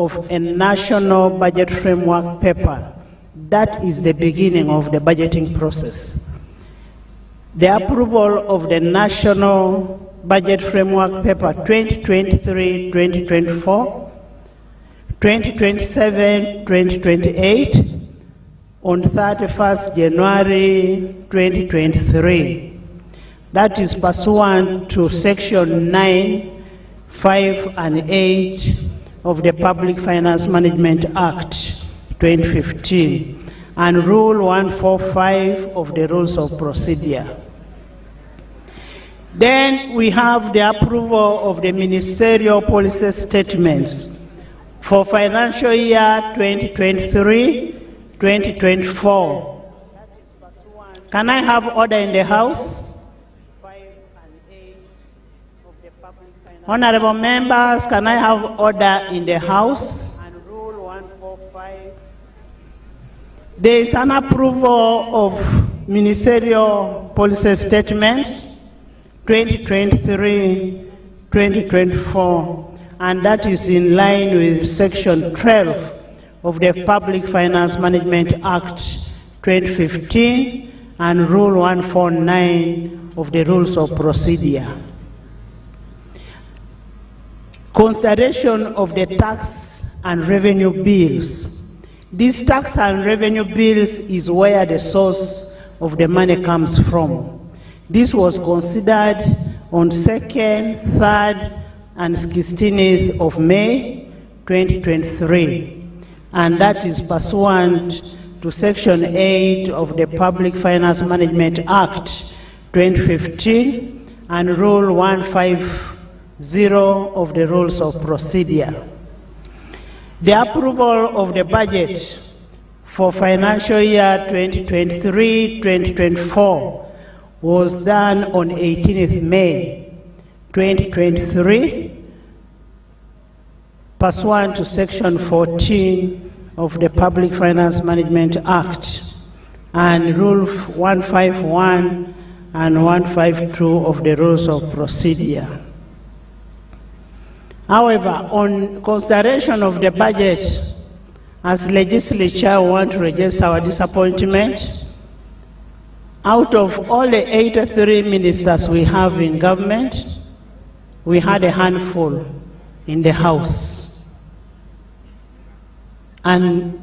of a national budget framework paper. That is the beginning of the budgeting process. The approval of the National Budget Framework Paper 2023-2024, 2027-2028 on 31st January 2023. That is pursuant to Section 9, 5, and 8 of the Public Finance Management Act 2015 and Rule 145 of the Rules of Procedure. Then we have the approval of the ministerial policy statements for financial year 2023-2024. Can I have order in the House? 5 and 8 of the Public Finance. Honorable members, can I have order in the House? And Rule 145. There is an approval of ministerial policy statements 2023-2024, and that is in line with Section 12 of the Public Finance Management Act 2015 and Rule 149 of the Rules of Procedure. Consideration of the tax and revenue bills. These tax and revenue bills is where the source of the money comes from. This was considered on 2nd, 3rd, and 16th of May 2023, and that is pursuant to Section 8 of the Public Finance Management Act 2015 and Rule 150 of the Rules of Procedure. The approval of the budget for financial year 2023-2024 was done on 18th May 2023, pursuant to Section 14 of the Public Finance Management Act and Rule 151 and 152 of the Rules of Procedure. However, on consideration of the budget, as legislature, we want to register our disappointment. Out of all the 83 ministers we have in government, we had a handful in the House. And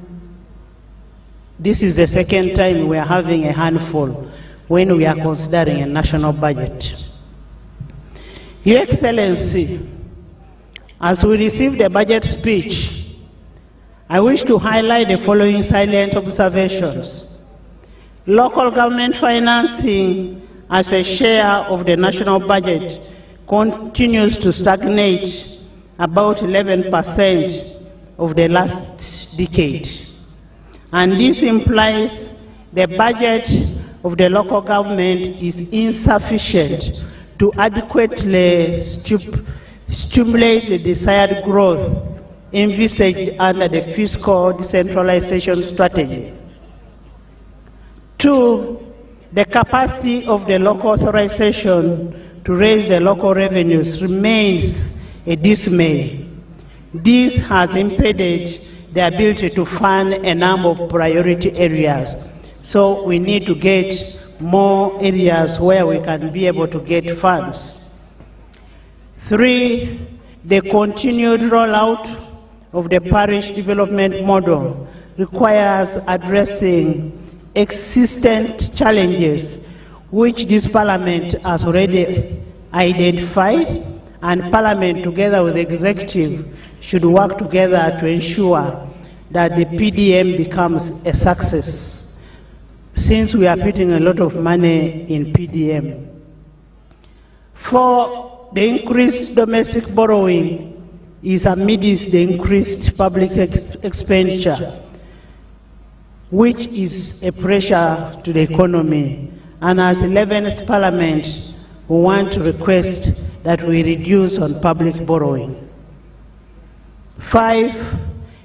this is the second time we are having a handful when we are considering a national budget. Your Excellency, as we receive the budget speech, I wish to highlight the following salient observations. Local government financing as a share of the national budget continues to stagnate about 11% of the last decade. And this implies the budget of the local government is insufficient to adequately stimulate the desired growth envisaged under the fiscal decentralization strategy. 2, the capacity of the local authorization to raise the local revenues remains a dismay. This has impeded the ability to fund a number of priority areas. So we need to get more areas where we can be able to get funds. 3, the continued rollout of the parish development model requires addressing existent challenges which this Parliament has already identified, and Parliament together with the Executive should work together to ensure that the PDM becomes a success, since we are putting a lot of money in PDM. 4, the increased domestic borrowing is amidst the increased public expenditure, which is a pressure to the economy. And as 11th Parliament, we want to request that we reduce on public borrowing. 5,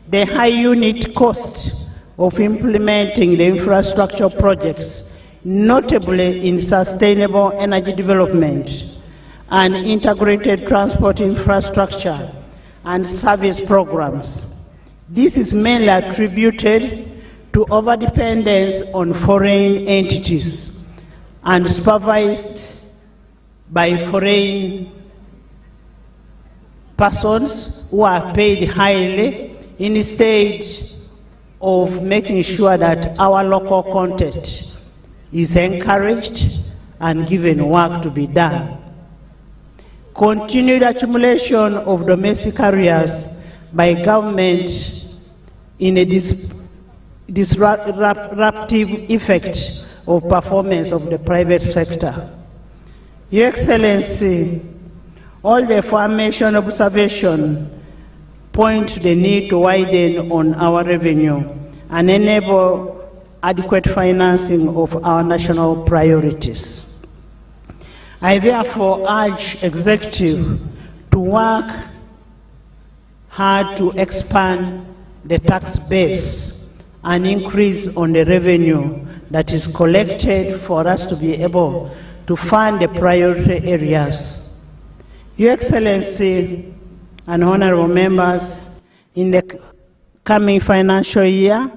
the high unit cost of implementing the infrastructure projects, notably in sustainable energy development and integrated transport infrastructure and service programs, This is mainly attributed to overdependence on foreign entities and supervised by foreign persons who are paid highly instead of making sure that our local content is encouraged and given work to be done. Continued accumulation of domestic arrears by government in a disruptive effect of performance of the private sector. Your Excellency, all the aforementioned observations point to the need to widen on our revenue and enable adequate financing of our national priorities. I therefore urge Executive to work hard to expand the tax base and increase on the revenue that is collected for us to be able to fund the priority areas. Your Excellency and honorable members, in the coming financial year,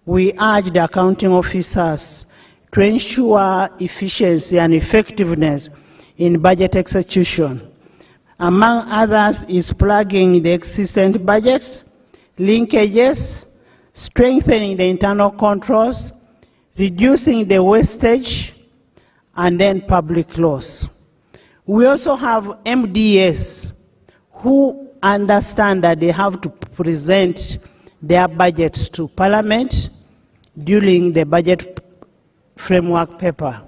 we urge the accounting officers to ensure efficiency and effectiveness in budget execution. Among others is plugging the existing budgets, linkages, strengthening the internal controls, reducing the wastage, and then public loss. We also have MDS who understand that they have to present their budgets to Parliament during the budget framework paper,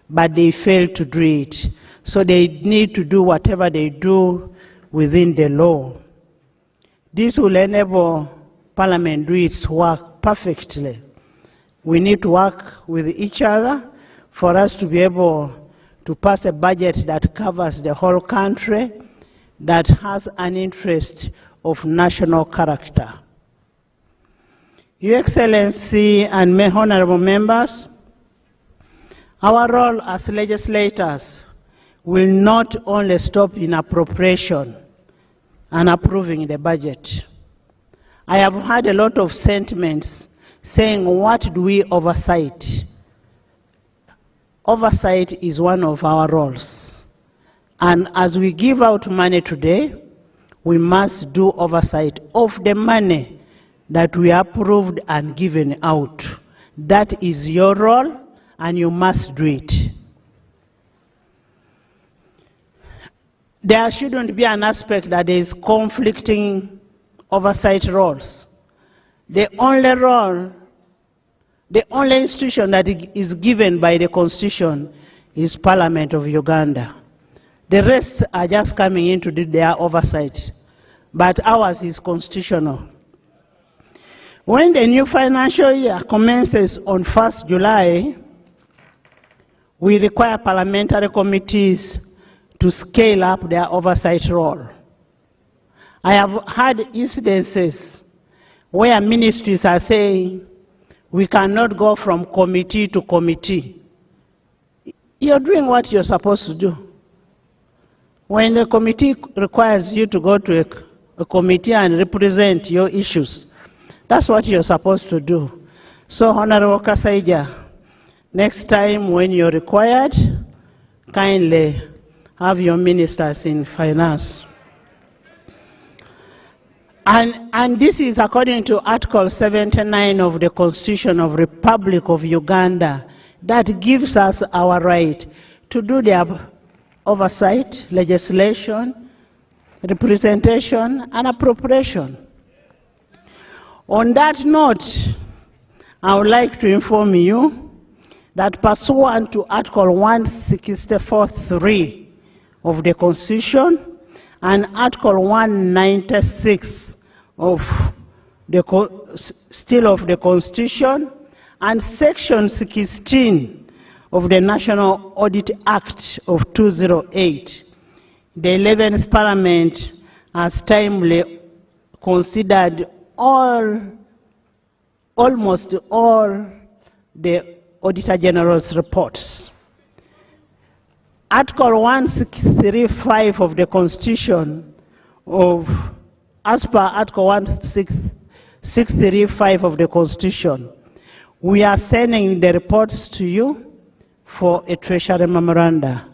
but they fail to do it. So they need to do whatever they do within the law. This will enable Parliament to do its work perfectly. We need to work with each other for us to be able to pass a budget that covers the whole country, that has an interest of national character. Your Excellency and my honorable members, our role as legislators will not only stop in appropriation and approving the budget. I have heard a lot of sentiments saying, what do we oversight? Oversight is one of our roles. And as we give out money today, we must do oversight of the money that we approved and given out. That is your role, and you must do it. There shouldn't be an aspect that there is conflicting oversight roles. The only institution that is given by the Constitution is Parliament of Uganda. The rest are just coming in to do their oversight, but ours is constitutional. When the new financial year commences on 1st July, we require parliamentary committees to scale up their oversight role. I have had incidences where ministries are saying, we cannot go from committee to committee. You're doing what you're supposed to do. When the committee requires you to go to a committee and represent your issues, that's what you're supposed to do. So, Honorable Kasaija, next time when you're required, kindly have your ministers in finance. And this is according to Article 79 of the Constitution of the Republic of Uganda, that gives us our right to do the oversight, legislation, representation, and appropriation. On that note, I would like to inform you that pursuant to Article 164(3) of the Constitution and Article 196 of the Constitution and Section 16 of the National Audit Act of 2008, the 11th Parliament has timely considered almost all the Auditor General's reports. Article 163(5) of the Constitution as per Article 635 of the Constitution, we are sending the reports to you for a Treasury memoranda.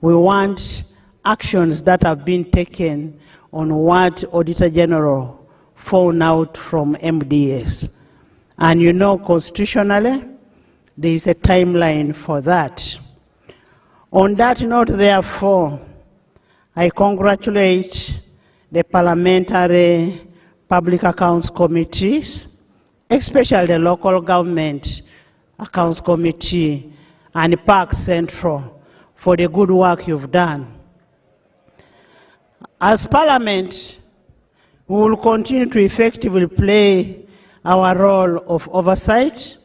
We want actions that have been taken on what Auditor General found out from MDS. And you know, constitutionally, there is a timeline for that. On that note, therefore, I congratulate the Parliamentary Public Accounts Committees, especially the Local Government Accounts Committee and Park Central for the good work you've done. As Parliament, we will continue to effectively play our role of oversight,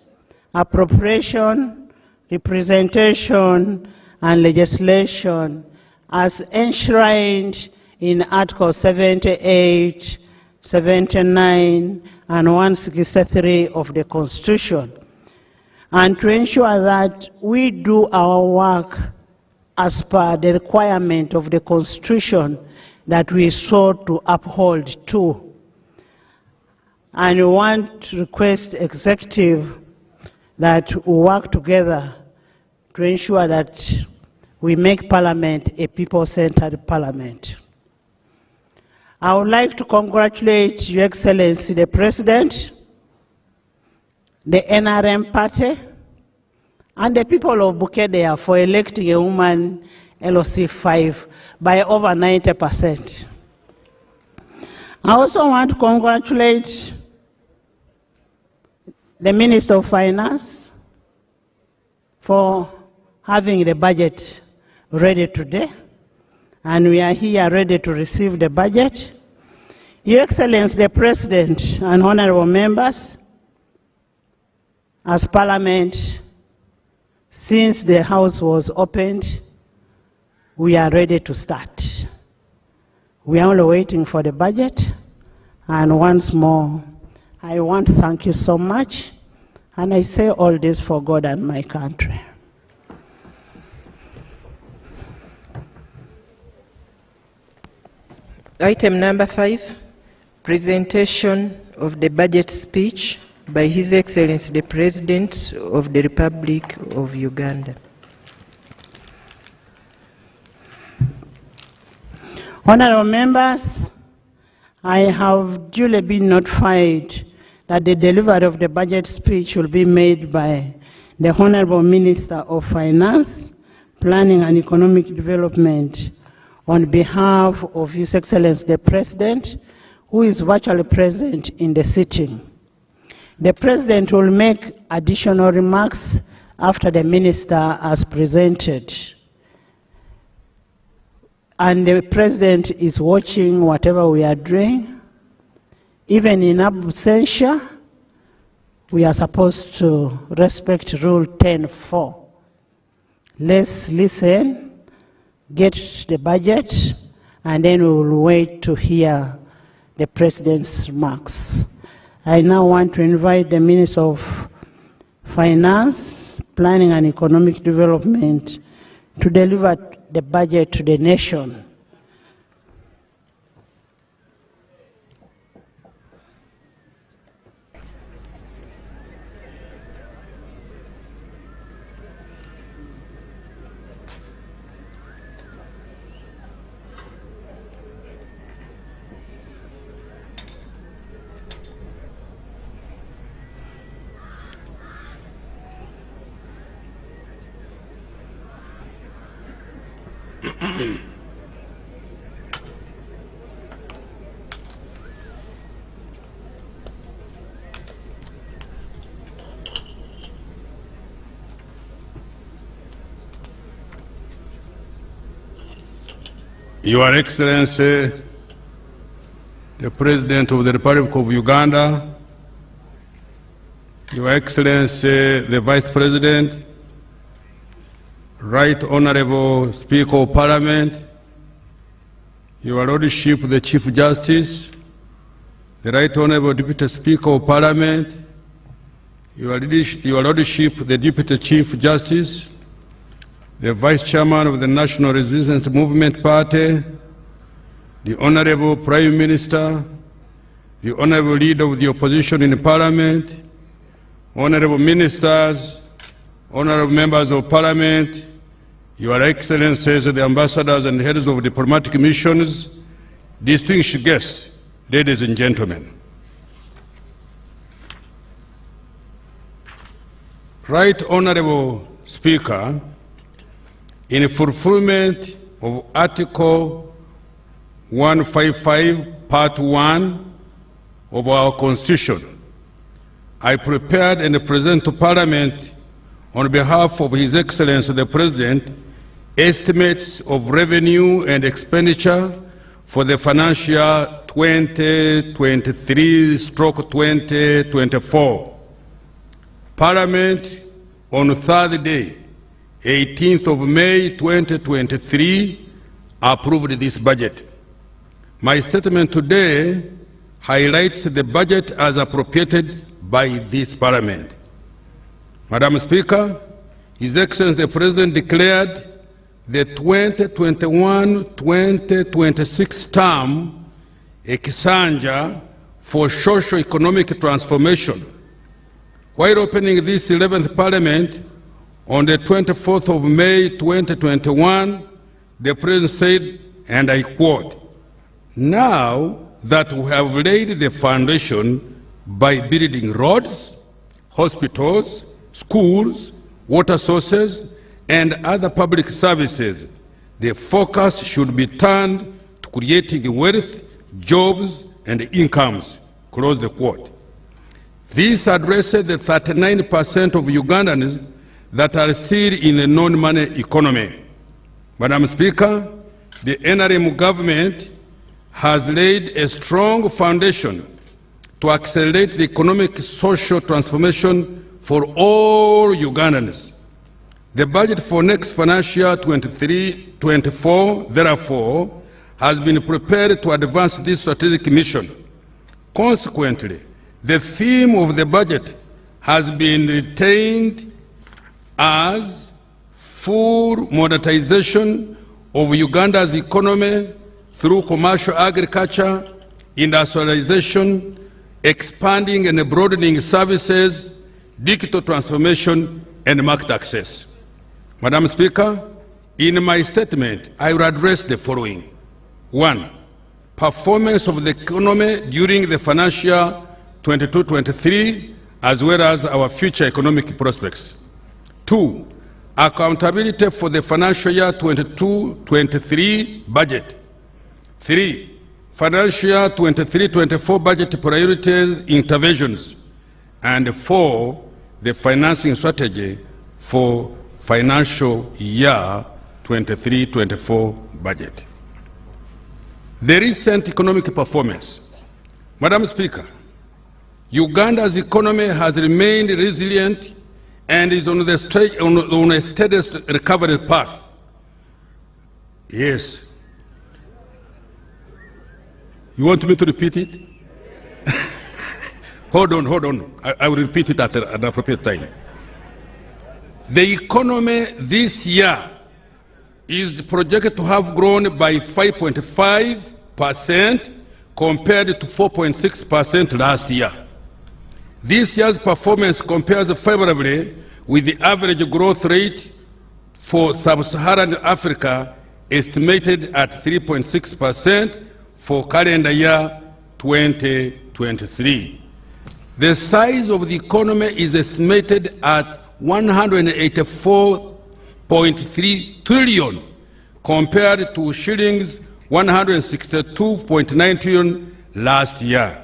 appropriation, representation, and legislation as enshrined in Article 78, 79, and 163 of the Constitution, and to ensure that we do our work as per the requirement of the Constitution that we sought to uphold to. And we want to request executive that we work together to ensure that we make Parliament a people-centered Parliament. I would like to congratulate Your Excellency the President, the NRM party, and the people of Bukedea for electing a woman LOC5 by over 90%. I also want to congratulate the Minister of Finance for having the budget ready today, and we are here ready to receive the budget. Your Excellency the President and honorable members, as Parliament, since the House was opened, we are ready to start. We are only waiting for the budget, and once more, I want to thank you so much, and I say all this for God and my country. Item number 5, presentation of the budget speech by His Excellency the President of the Republic of Uganda. Honorable members, I have duly been notified that the delivery of the budget speech will be made by the Honorable Minister of Finance, Planning and Economic Development on behalf of His Excellency the President, who is virtually present in the sitting. The President will make additional remarks after the Minister has presented. And the President is watching whatever we are doing. Even in absentia, we are supposed to respect Rule 10.4. Let's listen, get the budget, and then we will wait to hear the President's remarks. I now want to invite the Minister of Finance, Planning and Economic Development to deliver the budget to the nation. Your Excellency, the President of the Republic of Uganda, Your Excellency, the Vice President, Right Honorable Speaker of Parliament, Your Lordship, the Chief Justice, the Right Honorable Deputy Speaker of Parliament, Your Lordship, the Deputy Chief Justice, the Vice Chairman of the National Resistance Movement Party, the Honorable Prime Minister, the Honorable Leader of the Opposition in Parliament, Honorable Ministers, Honorable Members of Parliament, Your Excellencies, the Ambassadors and Heads of Diplomatic Missions, distinguished guests, ladies and gentlemen. Right Honorable Speaker, in fulfillment of Article 155, Part 1 of our Constitution, I prepared and present to Parliament on behalf of His Excellency the President estimates of revenue and expenditure for the financial 2023/2024. Parliament on Thursday, 18th of May 2023, approved this budget. My statement today highlights the budget as appropriated by this Parliament. Madam Speaker, His Excellency the President declared the 2021-2026 term a Kisanja for socio-economic transformation. While opening this 11th Parliament on the 24th of May 2021, the President said, and I quote, "Now that we have laid the foundation by building roads, hospitals, schools, water sources, and other public services, the focus should be turned to creating wealth, jobs, and incomes," close the quote. This addresses the 39% of Ugandans that are still in a non-money economy. Madam Speaker, the NRM government has laid a strong foundation to accelerate the economic social transformation for all Ugandans. The budget for next financial 23-24, therefore, has been prepared to advance this strategic mission. Consequently, the theme of the budget has been retained as full monetization of Uganda's economy through commercial agriculture, industrialization, expanding and broadening services, digital transformation, and market access. Madam Speaker, in my statement, I will address the following. 1. Performance of the economy during the financial 22-23, as well as our future economic prospects. 2. Accountability for the financial year 22-23 budget. 3. Financial 23-24 budget priorities, interventions. And 4. The financing strategy for financial year 23-24 budget. The recent economic performance. Madam Speaker, Uganda's economy has remained resilient and is on a steady recovery path. Yes. You want me to repeat it? Hold on. I will repeat it at an appropriate time. The economy this year is projected to have grown by 5.5% compared to 4.6% last year. This year's performance compares favorably with the average growth rate for sub-Saharan Africa, estimated at 3.6% for calendar year 2023. The size of the economy is estimated at 184.3 trillion compared to shillings 162.9 trillion last year.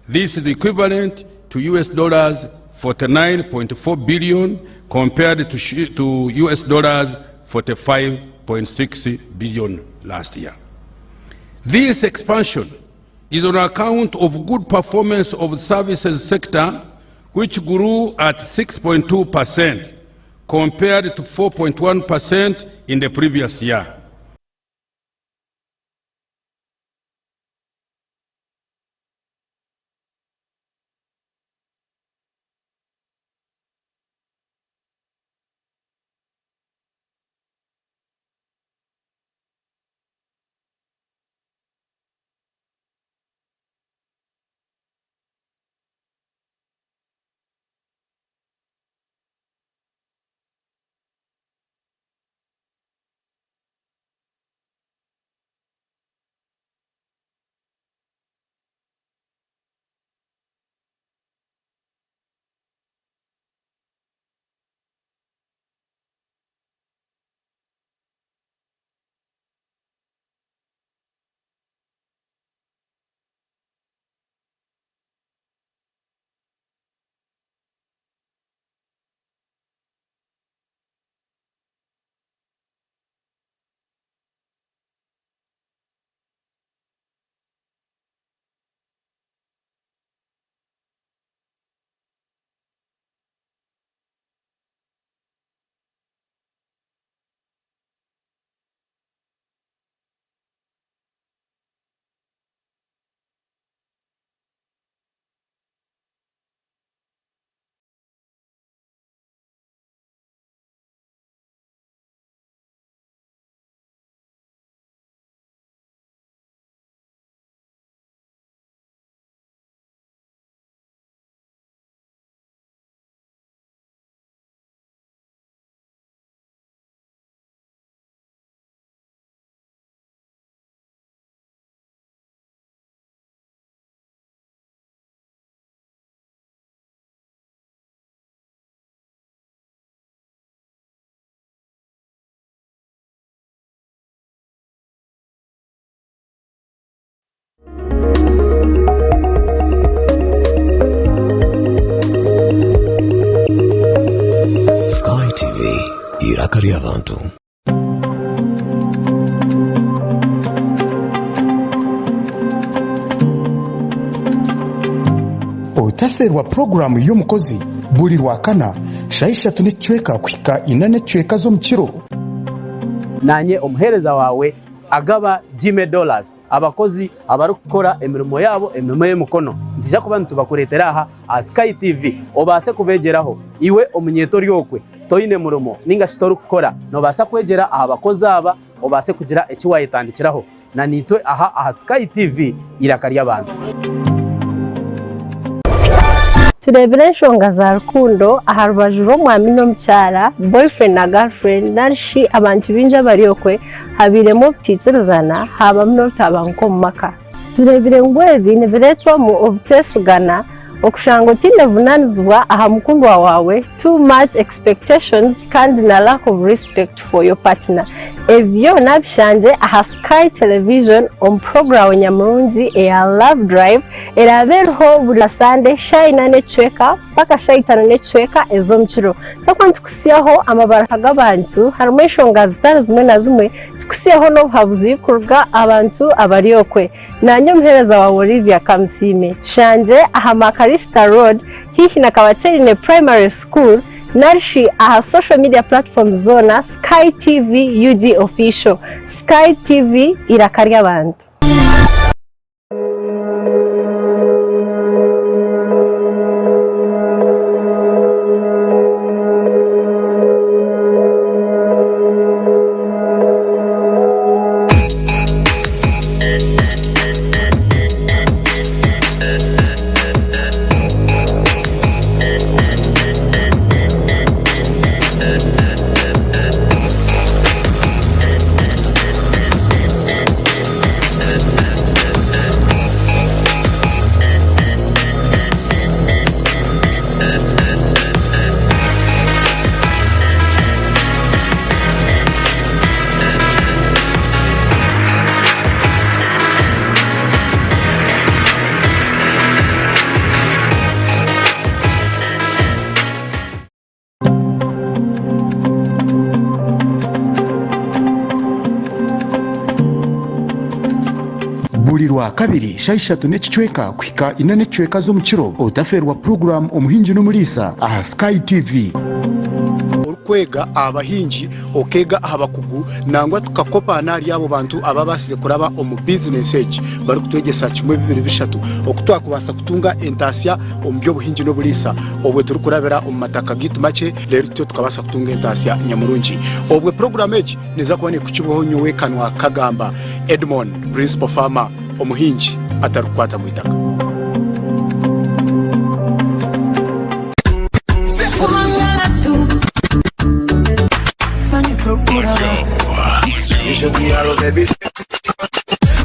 This is equivalent to US dollars 49.4 billion compared to US dollars 45.6 billion last year. This expansion is on account of good performance of the services sector, which grew at 6.2% compared to 4.1% in the previous year. abantu. Otaferwa programu y'omukozi buli lwakana shaisha tunechweka kuhika 4 chweka z'omukiro. Nanye omuhereza wawe agaba $10 abakozi abari gukora emirimo yabo emirimo y'emukono ndija kuba ntubakuretera aha Sky TV obase kubegeraho iwe omunyeto ryokwe toyine murumo ninga shitori gukora no basa kwegera aha bakozi aba obase kugira ekiwayitandikiraho na nitwe aha Sky TV irakari y'abantu. Turebere enshonga za rukundo aha rubaju rw'omwami n'omukyara boyfriend na girlfriend narishi abantu binja bariokwe habiremo obutikirizana habamu n'obutabanguko mu maka. Turebere ngu ebi nibiretwamu obutesigana okushanga otinevunanizibwa aha mukundwa wawe, too much expectations kandi na lack of respect for your partner. Ebyo nabishanje aha Sky Television on program nyamurungi eya Love Drive eraberho buli Sunday shaina nechweka paka shaitano nechweka ezomukiro. Takwa tukusiyaho amabaraka g'abantu harimo enshonga zitari zimwe na zimwe tukusiyaho n'obuhabuzi kuruga abantu abariokwe. Nanyo muhereza wa Olivia Kamsime tushanje aha Makarista Road hihi na Kabaterine Primary School narishi aha social media platforms zona Sky TV UG official. Sky TV irakari abantu. Kabiri shaishatu nechweka kuhika 4 chweka z'omukiro otaferwa program omuhinji n'umulisa aha Sky TV. Kwega abahinji okega abakugu nangwa tukakopa nari abo bantu ababasize kuraba omu business age bari kutwegesa kimwe 2-3 okutwakubasa kutunga entasya omu byobuhinji n'obulisa obwe turi kurabera omu mataka gitu make lero tyo tukabasa kutunga entasya nyamurungi obwe program age neza kubone kukiboho nyowe kanwa kagamba Edmond principal farmer omuhinji atarukwata mu itaka. Let's go. You should be out of every.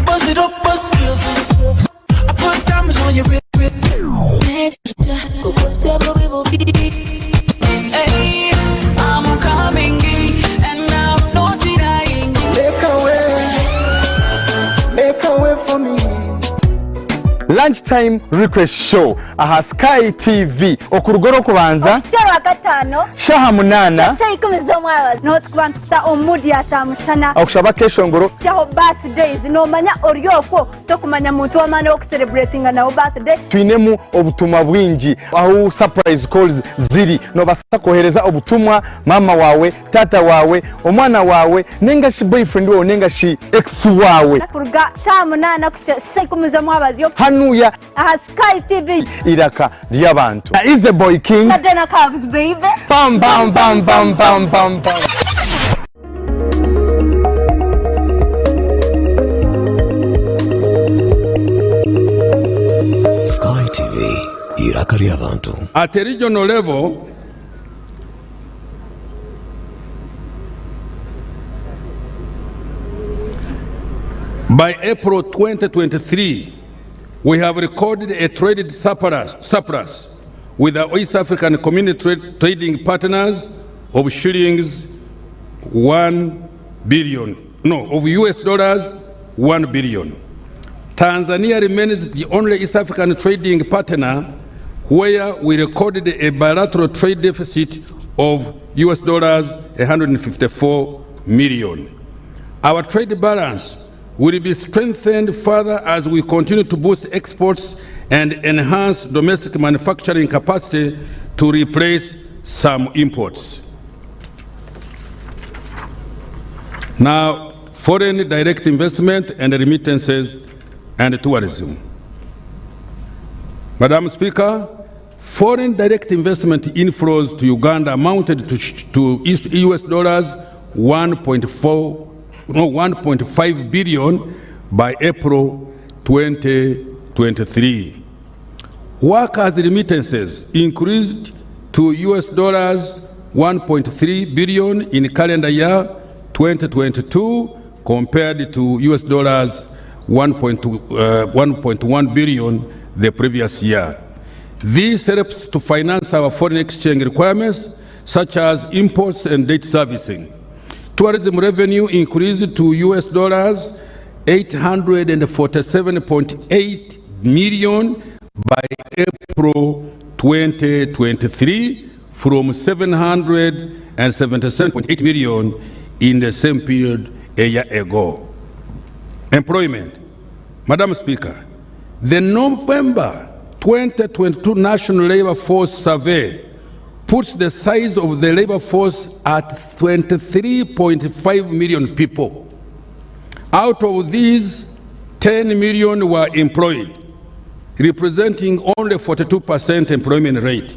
Bust it up, bust it. I put diamonds on your wrist. Hey, I'm coming and I'm not denying. Make a way for me. Lunchtime request show aha Sky TV okurugoro kubanza Sera gatano shaha munana shayikomeza mwawa no twantsa omudi atamushana okushaba keshongoro shaho birthdays no manya oryoko to kumanya muntu wamana wo celebrating na birthday twinemu obutumwa bwingi aho surprise calls ziri no basa kohereza obutumwa mama wawe tata wawe omwana wawe nenga shi boyfriend wawe nenga shi ex wawe kuruga shaha munana shayikomeza mwabaziyo hanuya aha Sky TV iraka ry'abantu is the boy king Adena Cavs baby bam bam bam bam bam bam bam. Sky TV iraka ry'abantu. At a regional level, by April 2023, we have recorded a traded surplus with our East African community trading partners of shillings 1 billion, no, of US dollars 1 billion. Tanzania remains the only East African trading partner where we recorded a bilateral trade deficit of US dollars 154 million. Our trade balance will be strengthened further as we continue to boost exports and enhance domestic manufacturing capacity to replace some imports. Now, foreign direct investment and remittances and tourism. Madam Speaker, foreign direct investment inflows to Uganda amounted to US dollars 1.5 billion by April 2023. Workers' remittances increased to US dollars 1.3 billion in calendar year 2022 compared to US dollars 1.1 billion the previous year. This helps to finance our foreign exchange requirements, such as imports and debt servicing. Tourism revenue increased to US dollars 847.8 million by April 2023 from 777.8 million in the same period a year ago. Employment. Madam Speaker, the November 2022 National Labor Force Survey puts the size of the labor force at 23.5 million people. Out of these, 10 million were employed, representing only 42% employment rate.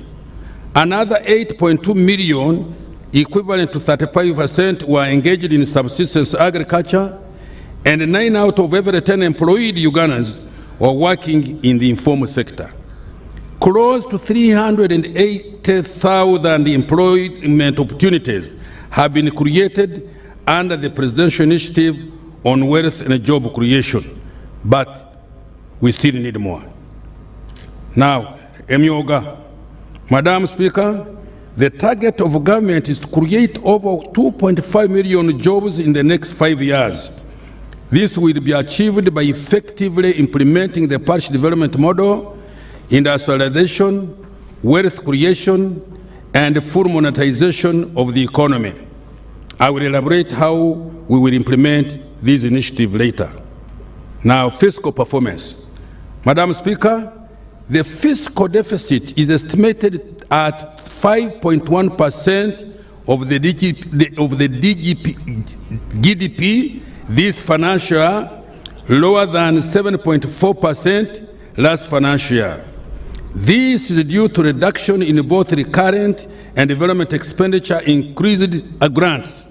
Another 8.2 million, equivalent to 35%, were engaged in subsistence agriculture, and 9 out of every 10 employed Ugandans were working in the informal sector. Close to 380,000 employment opportunities have been created under the Presidential Initiative on Wealth and Job Creation, but we still need more. Now, Emyoga. Madam Speaker, the target of government is to create over 2.5 million jobs in the next 5 years. This will be achieved by effectively implementing the parish development model, industrialization, wealth creation, and full monetization of the economy. I will elaborate how we will implement this initiative later. Now, fiscal performance. Madam Speaker, the fiscal deficit is estimated at 5.1% of the GDP this financial year, lower than 7.4% last financial year. This is due to reduction in both recurrent and development expenditure, increased grants.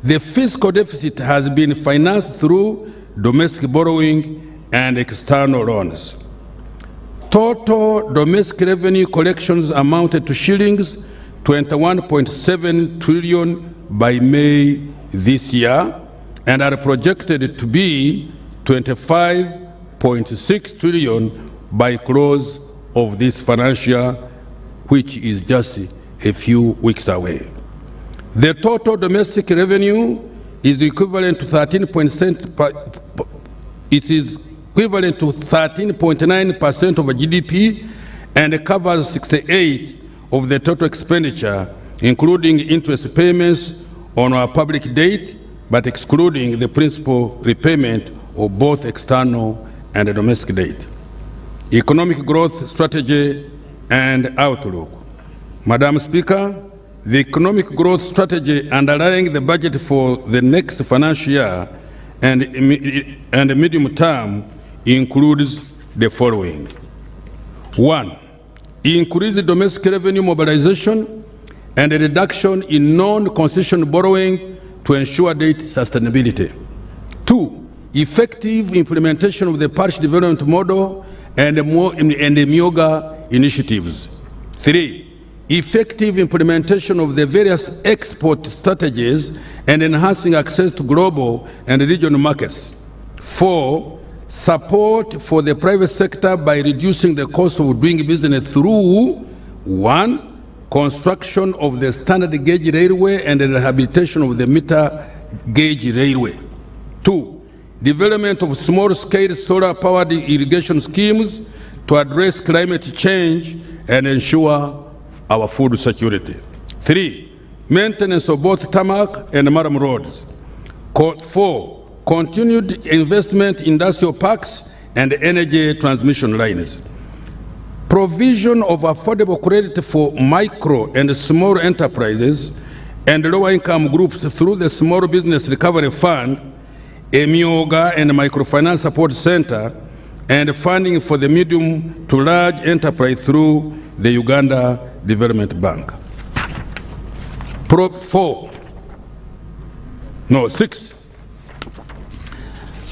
The fiscal deficit has been financed through domestic borrowing and external loans. Total domestic revenue collections amounted to shillings 21.7 trillion by May this year and are projected to be 25.6 trillion by close of this financial year, which is just a few weeks away. The total domestic revenue is equivalent to 13.9% of GDP and covers 68% of the total expenditure, including interest payments on our public debt, but excluding the principal repayment of both external and domestic debt. Economic growth strategy and outlook. Madam Speaker, the economic growth strategy underlying the budget for the next financial year and medium term includes the following. 1. Increase domestic revenue mobilization and a reduction in non-concession borrowing to ensure debt sustainability. 2. Effective implementation of the parish development model and the Myoga initiatives. 3. Effective implementation of the various export strategies and enhancing access to global and regional markets. 4. Support for the private sector by reducing the cost of doing business through 1. Construction of the standard gauge railway and the rehabilitation of the meter gauge railway. 2. Development of small-scale solar-powered irrigation schemes to address climate change and ensure our food security. 3. maintenance of both tarmac and murram roads. 4, continued investment in industrial parks and energy transmission lines. Provision of affordable credit for micro and small enterprises and lower-income groups through the Small Business Recovery Fund, a Myoga and Microfinance Support Center, and funding for the medium to large enterprise through the Uganda Development Bank. 6.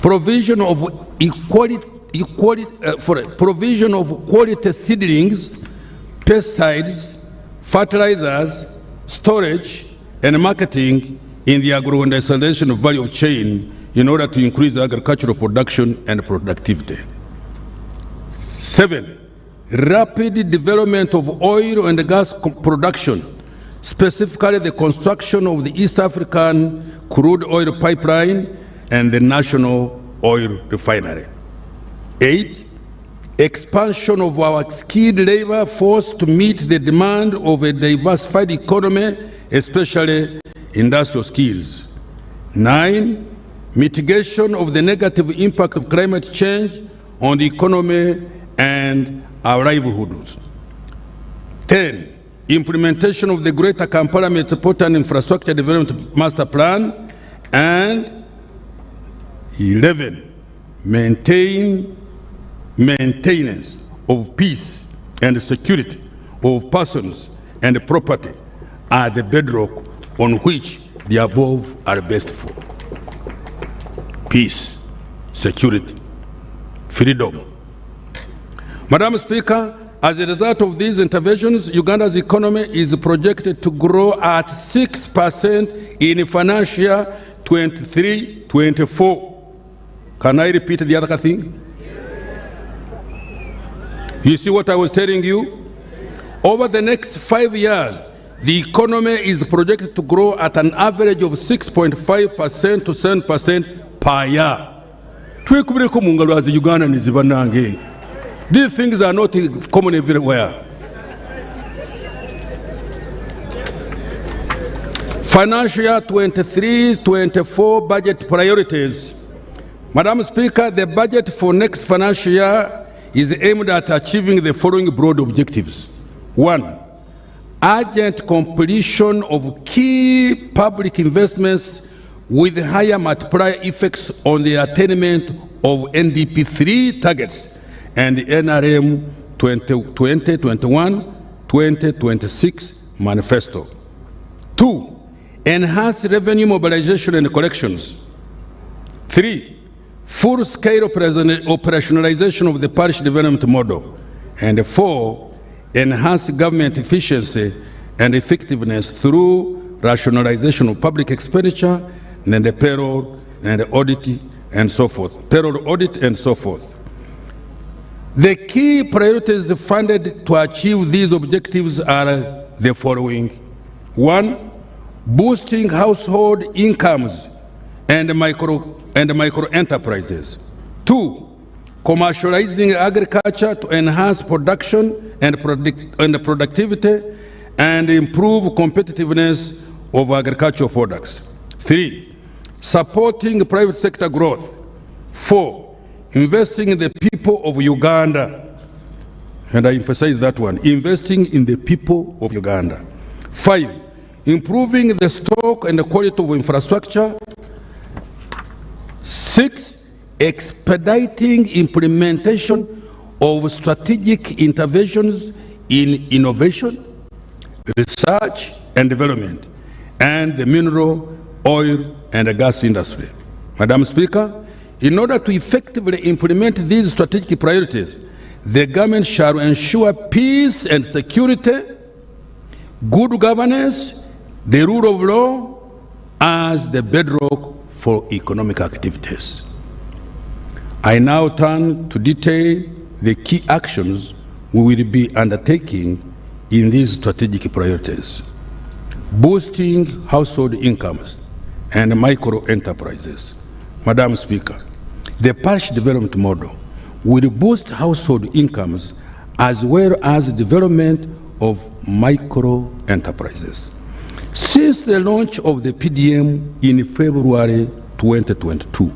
Provision of provision of quality seedlings, pesticides, fertilizers, storage, and marketing in the agro-industrialization value chain in order to increase agricultural production and productivity. 7, rapid development of oil and gas production, specifically the construction of the East African crude oil pipeline and the national oil refinery. 8, expansion of our skilled labor force to meet the demand of a diversified economy, especially industrial skills. 9, mitigation of the negative impact of climate change on the economy and our livelihoods. 10, implementation of the Greater Kampala Metropolitan Infrastructure Development Master Plan. And 11, maintenance of peace and security of persons and property are the bedrock on which the above are based for. Peace, security, freedom. Madam Speaker, as a result of these interventions, Uganda's economy is projected to grow at 6% in financial year 23-24. Can I repeat the other thing? You see what I was telling you? Over the next 5 years, the economy is projected to grow at an average of 6.5% to 7% per year. Twekubireko mu ngalo za Uganda nizibanange. These things are not common everywhere. Financial year 23-24 budget priorities. Madam Speaker, the budget for next financial year is aimed at achieving the following broad objectives. 1, urgent completion of key public investments with higher multiplier effects on the attainment of NDP 3 targets and the NRM 2021-2026 manifesto. 2, enhance revenue mobilization and collections. 3, full-scale operationalization of the parish development model. And 4, enhance government efficiency and effectiveness through rationalization of public expenditure and the payroll and the audit and so forth. Payroll audit and so forth. The key priorities funded to achieve these objectives are the following. 1, boosting household incomes and micro enterprises. 2, commercializing agriculture to enhance production and productivity and improve competitiveness of agricultural products. 3, supporting private sector growth. 4, investing in the people of Uganda. And I emphasize that one, investing in the people of Uganda. 5, improving the stock and the quality of infrastructure. 6, expediting implementation of strategic interventions in innovation, research and development, and the mineral, oil, and gas industry. Madam Speaker, in order to effectively implement these strategic priorities, the government shall ensure peace and security, good governance, the rule of law as the bedrock for economic activities. I now turn to detail the key actions we will be undertaking in these strategic priorities. Boosting household incomes and micro enterprises. Madam Speaker, the parish development model will boost household incomes as well as development of micro enterprises. Since the launch of the PDM in February 2022,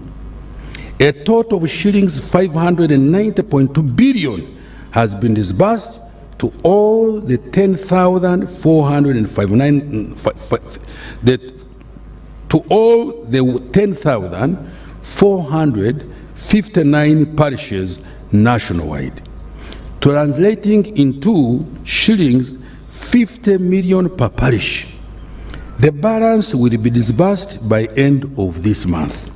a total of shillings 590.2 billion has been disbursed to all the 10,459 parishes nationwide, translating into shillings 50 million per parish. The balance will be disbursed by end of this month.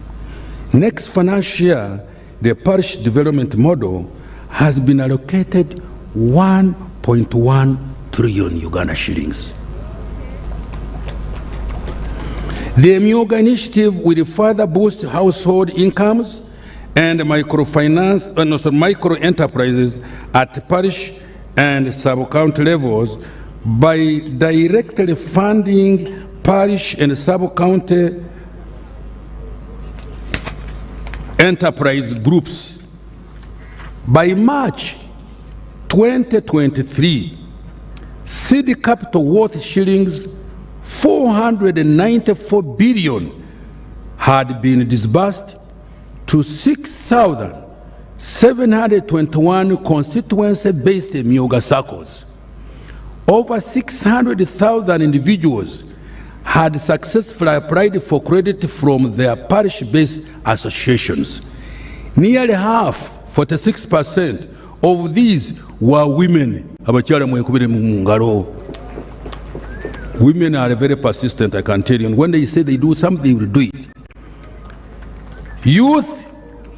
Next financial year, the parish development model has been allocated 1.1 trillion Uganda shillings. The Myoga initiative will further boost household incomes and micro enterprises at parish and sub-county levels by directly funding parish and sub-county enterprise groups. By March 2023, seed capital worth shillings 494 billion had been disbursed to 6,721 constituency-based Myoga circles. Over 600,000 individuals had successfully applied for credit from their parish-based associations. Nearly half, 46%, of these were women. Women are very persistent, I can tell you. And when they say they do something, they will do it. Youth,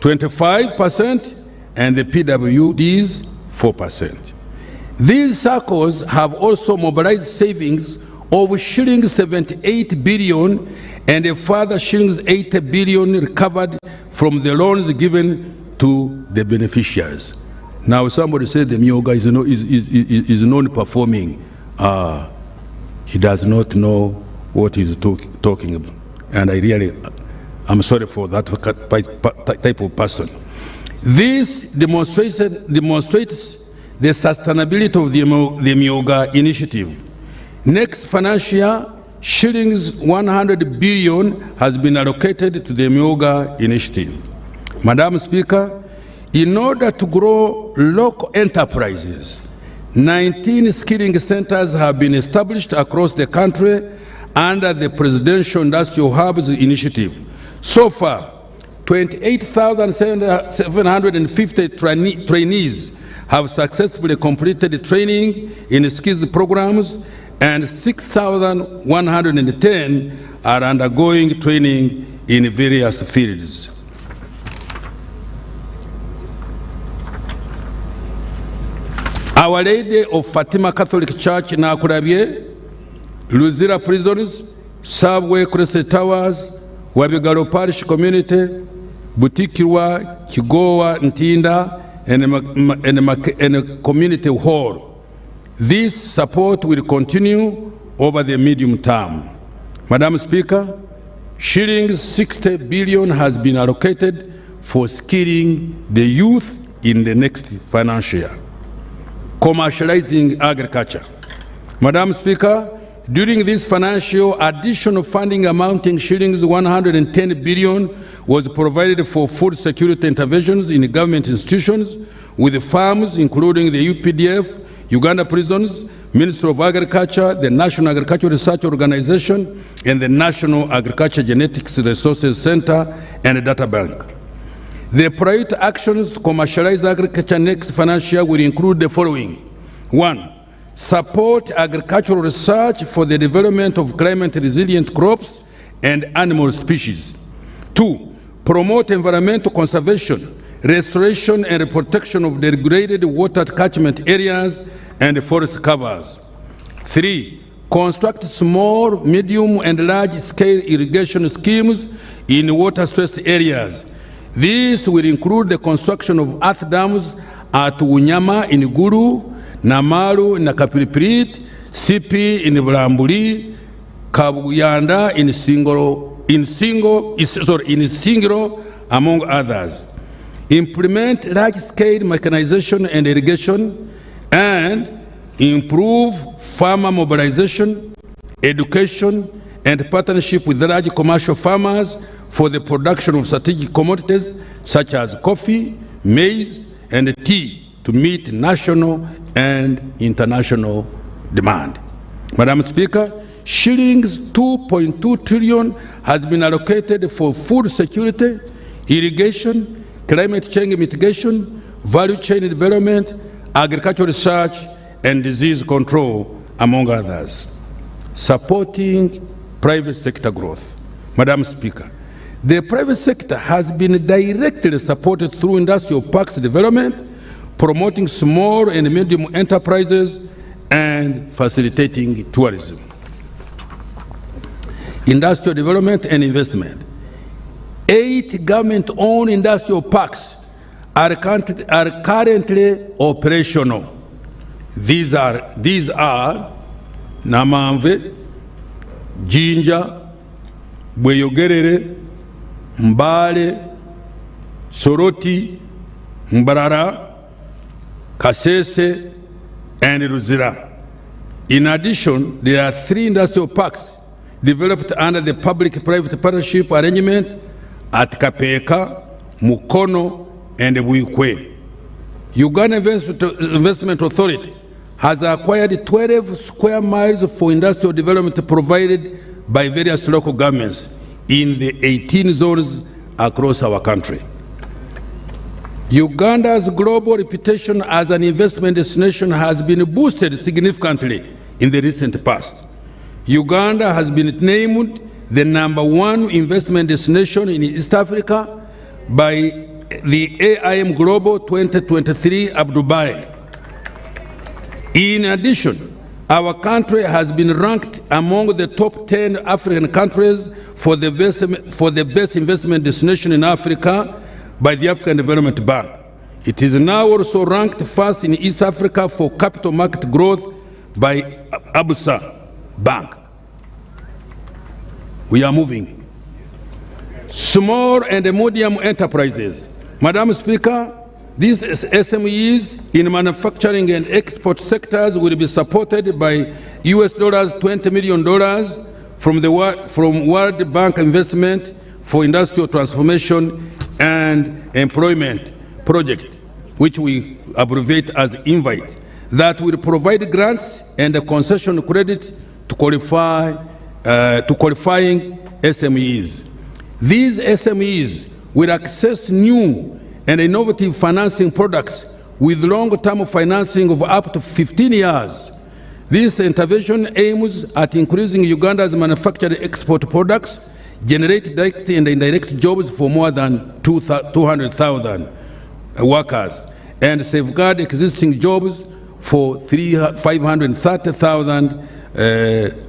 25%, and the PWDs, 4%. These circles have also mobilized savings of shillings 78 billion and a further shillings 80 billion recovered from the loans given to the beneficiaries. Now somebody said the Myoga is non-performing. He does not know what he's talking about. And I'm sorry for that type of person. This demonstrates the sustainability of the Myoga initiative. Next financial year, shillings 100 billion has been allocated to the Myoga initiative. Madam Speaker, in order to grow local enterprises, 19 skilling centers have been established across the country under the Presidential Industrial Hubs initiative. So far, 28,750 trainees have successfully completed training in skills programs, and 6,110 are undergoing training in various fields. Our Lady of Fatima Catholic Church Nakurabye, Luzira Prisons, Subway Crescent Towers, Wabigalo Parish Community, Butikirwa, Kigowa, Ntinda, and a community hall. This support will continue over the medium term. Madam Speaker, shillings 60 billion has been allocated for skilling the youth in the next financial year. Commercializing agriculture. Madam Speaker, during this financial year, additional funding amounting shillings 110 billion was provided for food security interventions in government institutions with farms including the UPDF, Uganda Prisons, Ministry of Agriculture, the National Agricultural Research Organization, and the National Agriculture Genetics Resources Center and Data Bank. The priority actions to commercialize agriculture next financial year will include the following. 1. Support agricultural research for the development of climate-resilient crops and animal species. 2. Promote environmental conservation, restoration and protection of the regulated water catchment areas and forest covers. 3. Construct small, medium, and large-scale irrigation schemes in water-stressed areas. This will include the construction of earth dams at Unyama in Gulu, Namaru in Nakapiripirit, Sipi in Bulambuli, Kabuyanda in Singro, among others. Implement large-scale mechanization and irrigation, and improve farmer mobilization, education, and partnership with large commercial farmers for the production of strategic commodities such as coffee, maize, and tea to meet national and international demand. Madam Speaker, shillings 2.2 trillion has been allocated for food security, irrigation, climate change mitigation, value chain development, agricultural research, and disease control, among others. Supporting private sector growth. Madam Speaker, the private sector has been directly supported through industrial parks development, promoting small and medium enterprises, and facilitating tourism. Industrial development and investment. 8 government-owned industrial parks are currently operational. These are Namanve, Jinja, Bweyogerere, Mbale, Soroti, Mbarara, Kasese, and Ruzira. In addition, there are 3 industrial parks developed under the public-private partnership arrangement at Kapeka, Mukono, and Buikwe. Uganda Investment Authority has acquired 12 square miles for industrial development provided by various local governments in the 18 zones across our country. Uganda's global reputation as an investment destination has been boosted significantly in the recent past. Uganda has been named the #1 investment destination in East Africa by the AIM Global 2023 Abu Dhabi. In addition, our country has been ranked among the top 10 African countries for the best investment destination in Africa by the African Development Bank. It is now also ranked first in East Africa for capital market growth by Abusa Bank. We are moving. Small and medium enterprises. Madam Speaker, these SMEs in manufacturing and export sectors will be supported by $20 million from World Bank Investment for Industrial Transformation and Employment Project, which we abbreviate as INVITE, that will provide grants and a concession credit to qualifying SMEs. These SMEs will access new and innovative financing products with long-term financing of up to 15 years. This intervention aims at increasing Uganda's manufactured export products, generate direct and indirect jobs for more than 200,000 workers, and safeguard existing jobs for 530,000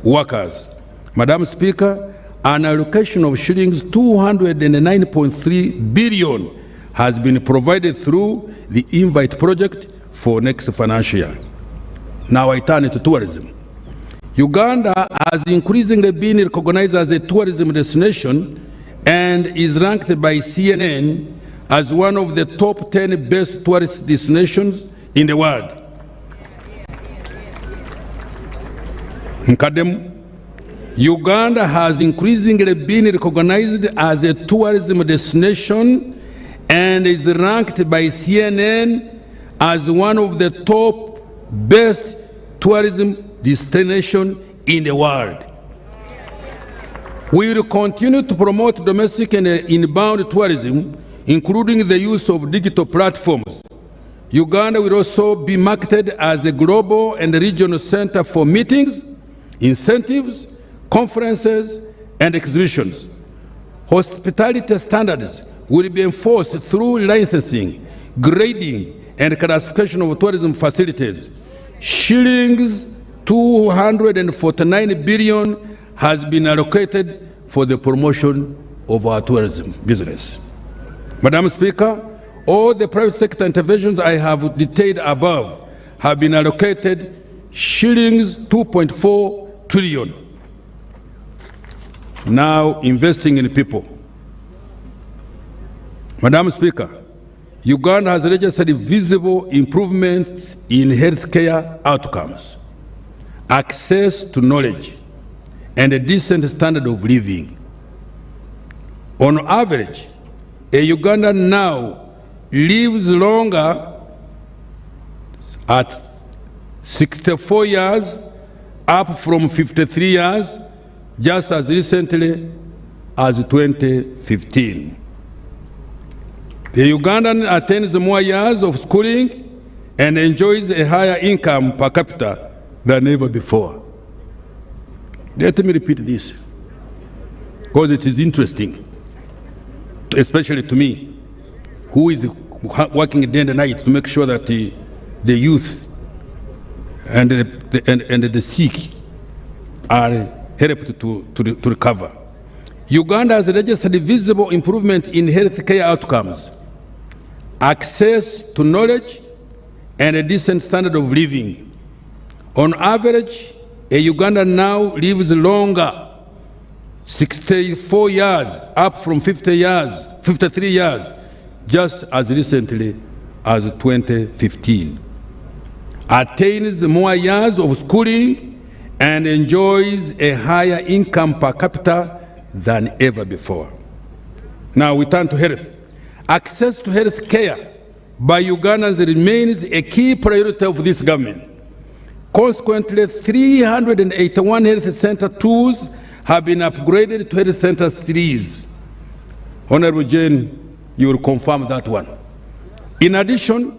workers. Madam Speaker, an allocation of shillings 209.3 billion has been provided through the INVITE project for next financial year. Now I turn to tourism. Uganda has increasingly been recognized as a tourism destination and is ranked by CNN as one of the top 10 best tourist destinations in the world. Uganda has increasingly been recognized as a tourism destination and is ranked by CNN as one of the top best tourism destinations in the world. We will continue to promote domestic and inbound tourism, including the use of digital platforms. Uganda will also be marketed as a global and regional center for meetings, incentives, conferences, and exhibitions. Hospitality standards will be enforced through licensing, grading, and classification of tourism facilities. Shillings 249 billion has been allocated for the promotion of our tourism business. Madam Speaker, all the private sector interventions I have detailed above have been allocated shillings 2.4 trillion. Now investing in people. Madam Speaker, Uganda has registered visible improvements in healthcare outcomes, access to knowledge, and a decent standard of living. On average, a Ugandan now lives longer at 64 years, up from 53 years, just as recently as 2015. The Ugandan attains more years of schooling and enjoys a higher income per capita than ever before. Let me repeat this, because it is interesting, especially to me, who is working day and night to make sure that the youth and the sick are helped to recover. Uganda has registered visible improvement in health care outcomes, access to knowledge, and a decent standard of living. On average, a Ugandan now lives longer, 64 years, up from 53 years, just as recently as 2015. Attains more years of schooling and enjoys a higher income per capita than ever before. Now we turn to health. Access to health care by Ugandans remains a key priority of this government. Consequently, 381 health center 2s have been upgraded to health center 3s. Honorable Jane, you will confirm that one. In addition,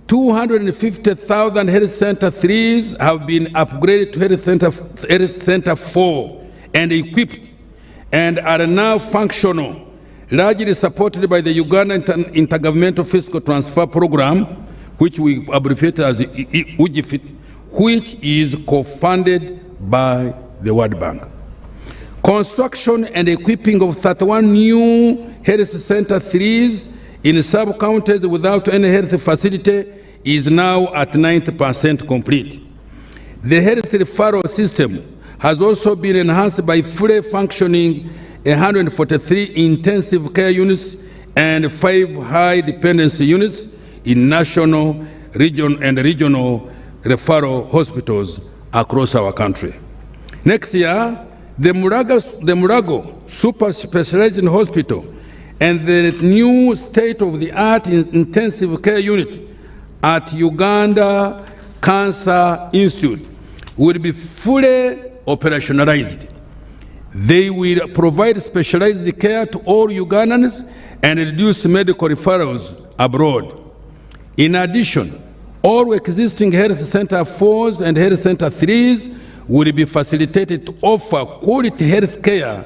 250,000 health center 3s have been upgraded to health center 4 and equipped and are now functional, largely supported by the Uganda Intergovernmental Fiscal Transfer Program, which we abbreviate as UGFIT, which is co-funded by the World Bank. Construction and equipping of 31 new health center 3s in sub-counties without any health facility is now at 90% complete. The health referral system has also been enhanced by fully functioning 143 intensive care units and 5 high dependency units in national, regional referral hospitals across our country. Next year, the Murago Super Specialized Hospital and the new state-of-the-art intensive care unit at Uganda Cancer Institute will be fully operationalized. They will provide specialized care to all Ugandans and reduce medical referrals abroad. In addition, all existing health center 4s and health center 3s will be facilitated to offer quality health care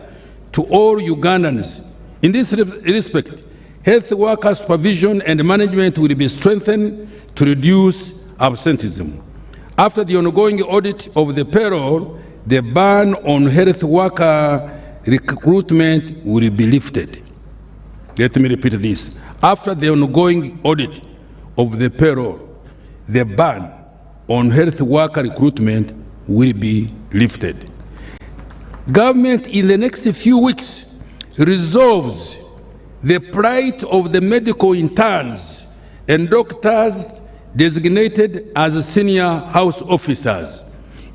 to all Ugandans. In this respect, health worker supervision and management will be strengthened to reduce absenteeism. After the ongoing audit of the payroll, the ban on health worker recruitment will be lifted. Let me repeat this. After the ongoing audit of the payroll, the ban on health worker recruitment will be lifted. Government in the next few weeks resolves the plight of the medical interns and doctors designated as senior house officers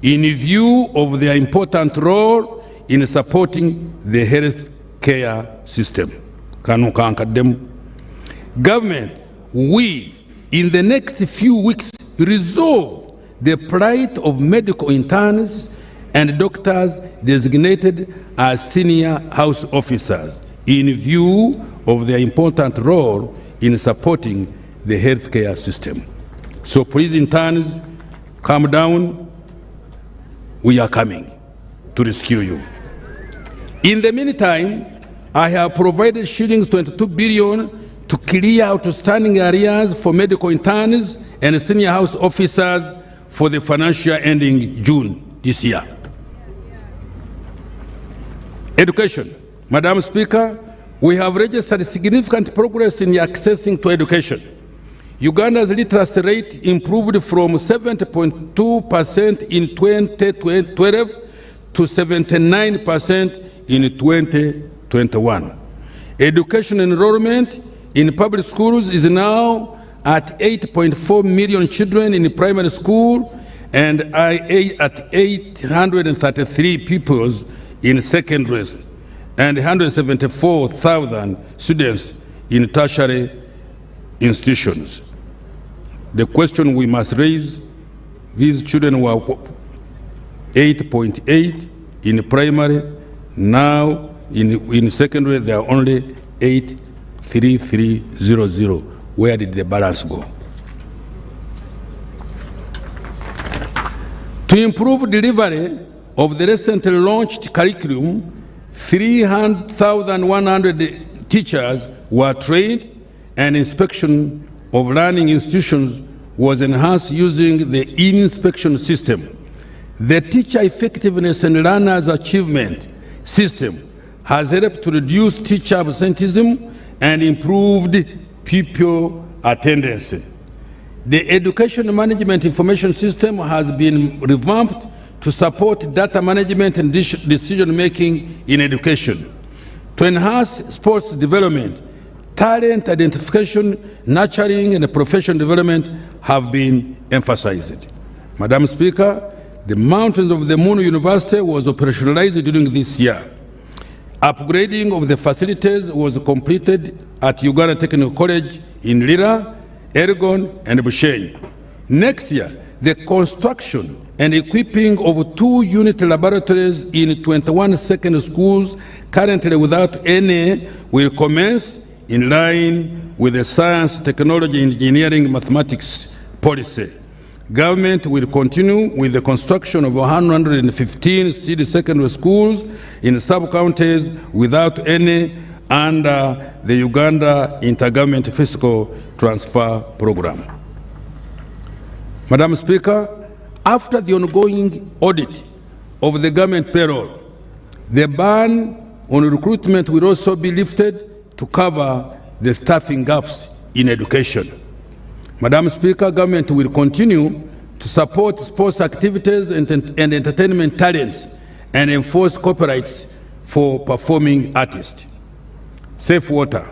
in view of their important role in supporting the health care system. Government, we in the next few weeks resolve the plight of medical interns and doctors designated as senior house officers in view of their important role in supporting the healthcare system. So please, interns, calm down. We are coming to rescue you. In the meantime, I have provided shillings 22 billion to clear outstanding arrears for medical interns and senior house officers for the financial year ending June this year. Education. Madam Speaker, we have registered significant progress in accessing to education. Uganda's literacy rate improved from 70.2% in 2012 to 79% in 2021. Education enrollment in public schools is now at 8.4 million children in primary school and at 833 pupils in secondary and 174,000 students in tertiary institutions. The question we must raise, these children were 8.8 in primary, now in secondary they are only 8.3300. Where did the balance go? To improve delivery of the recently launched curriculum, 300,100 teachers were trained and inspection of learning institutions was enhanced using the inspection system. The teacher effectiveness and learners achievement system has helped to reduce teacher absenteeism and improved pupil attendance. The education management information system has been revamped to support data management and decision making in education. To enhance sports development, talent identification, nurturing, and professional development have been emphasized. Madam Speaker, the Mountains of the Moon University was operationalized during this year. Upgrading of the facilities was completed at Uganda Technical College in Lira, Elgon, and Bushenyi. Next year, the construction and equipping of 2 unit laboratories in 21 secondary schools currently without any will commence in line with the science, technology, engineering, mathematics policy. Government will continue with the construction of 115 city secondary schools in sub-counties without any under the Uganda Intergovernment Fiscal Transfer Program. Madam Speaker, after the ongoing audit of the government payroll, the ban on recruitment will also be lifted to cover the staffing gaps in education. Madam Speaker, government will continue to support sports activities and entertainment talents and enforce copyrights for performing artists. Safe water.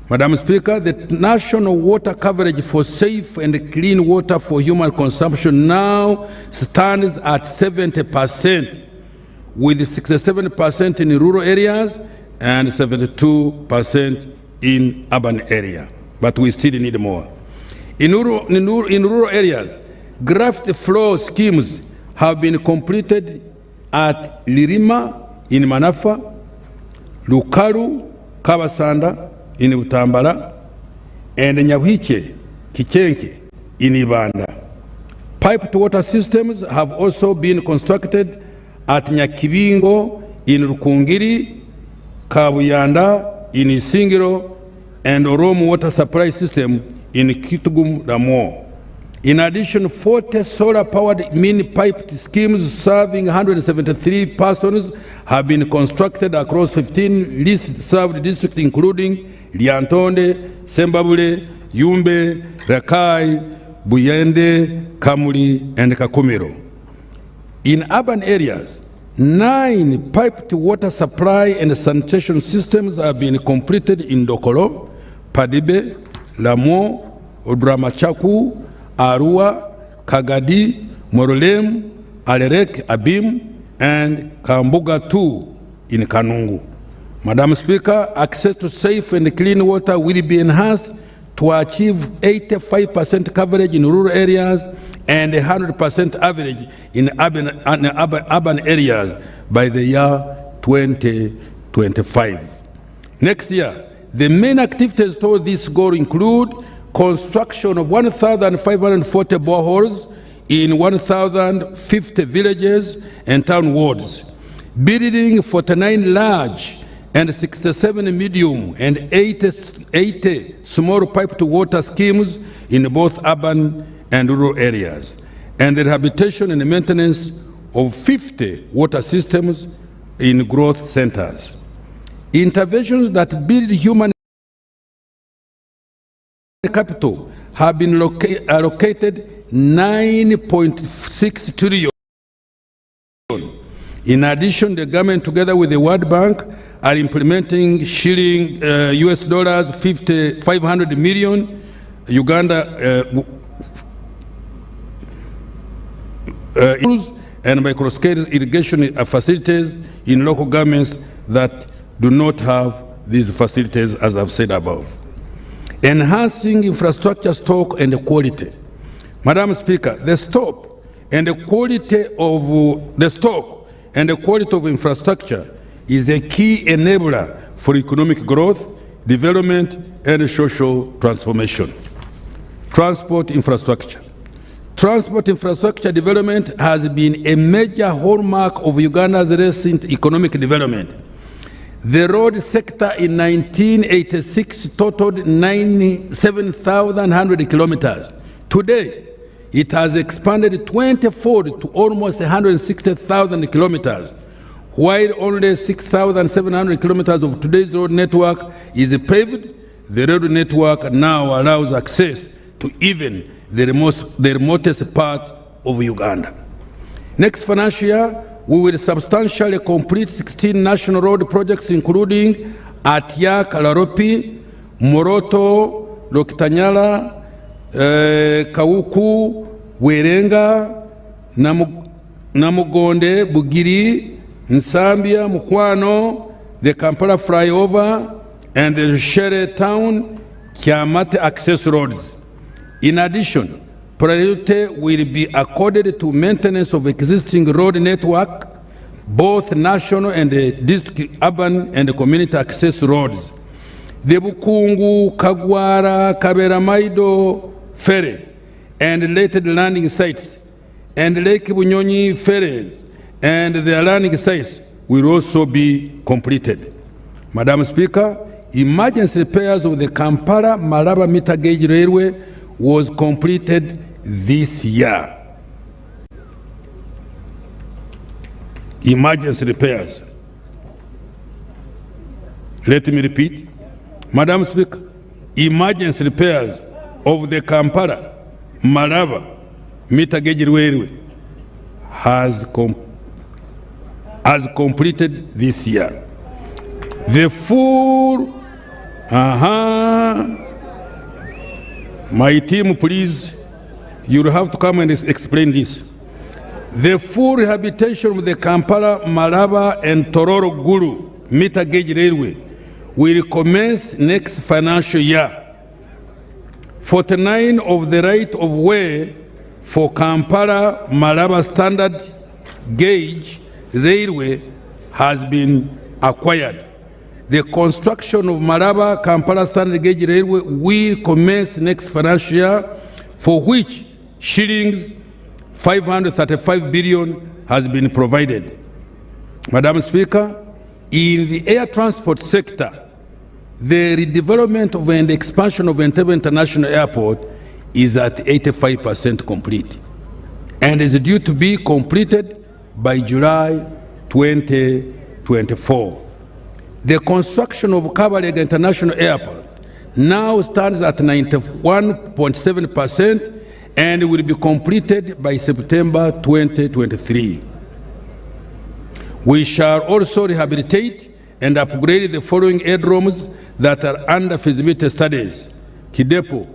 Madam Speaker, the national water coverage for safe and clean water for human consumption now stands at 70%, with 67% in rural areas and 72% in urban areas. But we still need more. In rural areas, graft flow schemes have been completed at Lirima in Manafa, Lukaru, Kabasanda in Utambara, and Nyawiche, Kichenke in Ibanda. Piped water systems have also been constructed at Nyakibingo in Rukungiri, Kabuyanda in Isingiro, and Oromo water supply system in Kitugum Ramo. In addition, 40 solar-powered mini-piped schemes serving 173 persons have been constructed across 15 least-served districts, including Liantonde, Sembabule, Yumbe, Rakai, Buyende, Kamuli, and Kakumiro. In urban areas, 9 piped water supply and sanitation systems have been completed in Dokolo, Padibe, Lamo, Obramachaku, Arua, Kagadi, Morolem, Alerek, Abim, and Kambuga 2 in Kanungu. Madam Speaker, access to safe and clean water will be enhanced to achieve 85% coverage in rural areas and 100% average in urban areas by the year 2025. Next year, the main activities toward this goal include construction of 1,540 boreholes in 1,050 villages and town wards, building 49 large and 67 medium and 80 small piped water schemes in both urban and rural areas, and the rehabilitation and maintenance of 50 water systems in growth centers. Interventions that build human capital have been allocated 9.6 trillion. In addition, the government, together with the World Bank, are implementing shilling US dollars 500 million Uganda and microscale irrigation facilities in local governments that do not have these facilities, as I've said above. Enhancing infrastructure stock and quality. Madam Speaker, the stock and the quality of infrastructure is a key enabler for economic growth, development, and social transformation. Transport infrastructure. Transport infrastructure development has been a major hallmark of Uganda's recent economic development. The road sector in 1986 totaled 97,100 kilometers. Today, it has expanded 20-fold to almost 160,000 kilometers, while only 6,700 kilometers of today's road network is paved. The road network now allows access to even the remotest part of Uganda. Next financial year, we will substantially complete 16 national road projects, including Atia Kalaropi, Moroto, Lokitanyala, Kawuku, Werenga, Namugonde, Bugiri, Nsambia, Mukwano, the Kampala flyover, and the Shere Town, Kiamate access roads. In addition, priority will be accorded to maintenance of existing road network, both national and district, urban and community access roads. The Bukungu, Kagwara, Kaberamaido ferry and related landing sites, and Lake Bunyonyi ferries and their landing sites will also be completed. Madam Speaker, emergency repairs of the Kampala-Malaba meter gauge railway was completed this year. Emergency repairs. Let me repeat. Madam Speaker, emergency repairs of the Kampala-Malaba meter gauge railway has completed this year. The full, my team, please, you'll have to come and explain this. The full rehabilitation of the Kampala, Malaba, and Tororo Gulu meter gauge railway will commence next financial year. 49 of the right of way for Kampala, Malaba standard gauge railway has been acquired. The construction of Malaba Kampala standard gauge railway will commence next financial year, for which shillings 535 billion has been provided. Madam Speaker, in the air transport sector, the redevelopment of and expansion of Entebbe International Airport is at 85% complete and is due to be completed by July 2024. The construction of Kabalega International Airport now stands at 91.7% and will be completed by September 2023. We shall also rehabilitate and upgrade the following aerodromes that are under feasibility studies: Kidepo,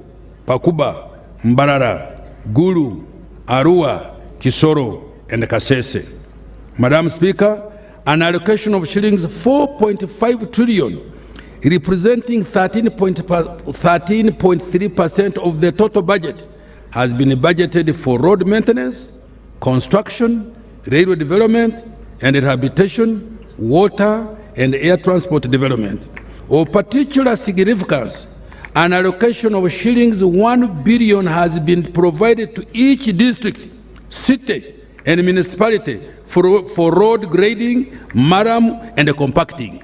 Pakuba, Mbarara, Gulu, Arua, Kisoro, and Kasese. Madam Speaker, an allocation of shillings 4.5 trillion, representing 13.3% of the total budget, has been budgeted for road maintenance, construction, railway development and rehabilitation, water and air transport development. Of particular significance, an allocation of shillings 1 billion has been provided to each district, city and municipality for road grading, maram and compacting.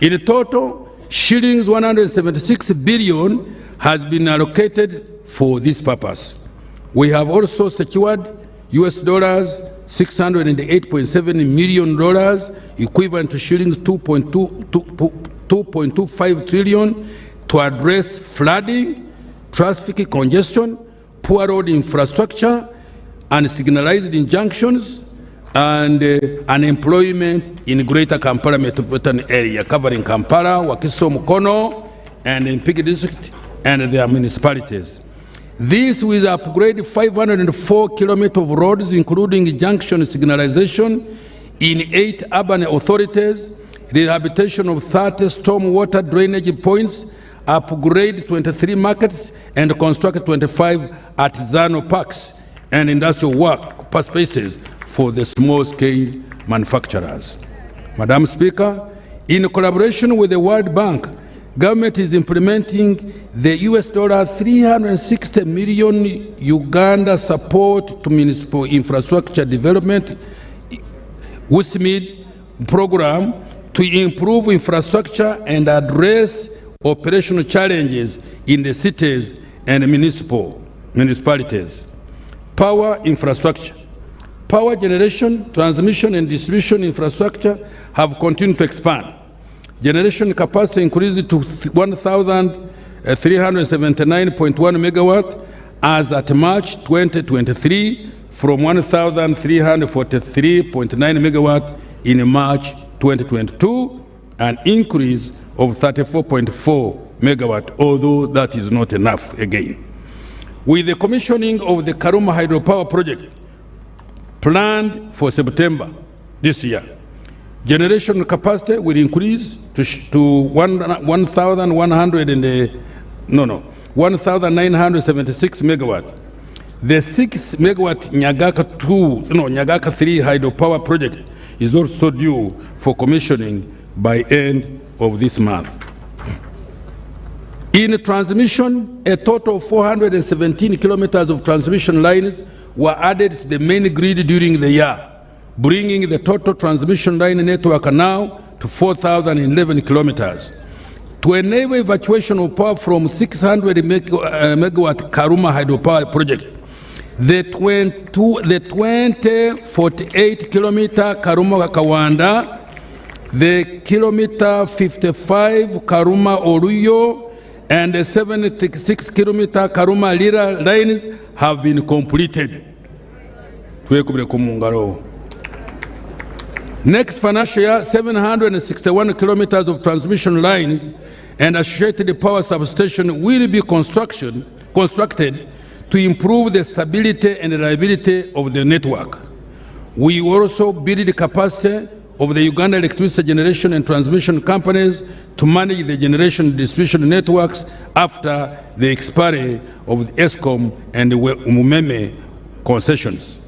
In total, shillings 176 billion has been allocated for this purpose. We have also secured $608.7 million, equivalent to shillings 2.25 trillion, to address flooding, traffic congestion, poor road infrastructure, and signalized injunctions, and unemployment in Greater Kampala metropolitan area, covering Kampala, Wakiso, Mukono, and in Mpigi district and their municipalities. This will upgrade 504 kilometers of roads, including junction signalization in 8 urban authorities, rehabilitation of 30 stormwater drainage points, upgrade 23 markets, and construct 25 artisanal parks and industrial work spaces for the small-scale manufacturers. Madam Speaker, in collaboration with the World Bank, government is implementing the US $360 million Uganda support to municipal infrastructure development USMID program to improve infrastructure and address operational challenges in the cities and municipalities. Power infrastructure. Power generation, transmission, and distribution infrastructure have continued to expand. Generation capacity increased to 1,379.1 megawatt as at March 2023 from 1,343.9 megawatt in March 2022, an increase of 34.4 megawatt, although that is not enough again. With the commissioning of the Karuma hydropower project planned for September this year, generation capacity will increase to 1,976 megawatt. The 6 megawatt Nyagaka 3 hydropower project is also due for commissioning by end of this month. In transmission, a total of 417 kilometers of transmission lines were added to the main grid during the year, bringing the total transmission line network now to 4,011 kilometers. To enable evacuation of power from 600 megawatt Karuma hydropower project, the 2048 kilometer Karuma Kawanda, the kilometer 55 Karuma Oruyo, and the 76 kilometer Karuma Lira lines have been completed. Next financial year, 761 kilometers of transmission lines and associated power substation will be constructed to improve the stability and reliability of the network. We also build the capacity of the Uganda electricity generation and transmission companies to manage the generation and distribution networks after the expiry of the ESCOM and the Umumeme concessions.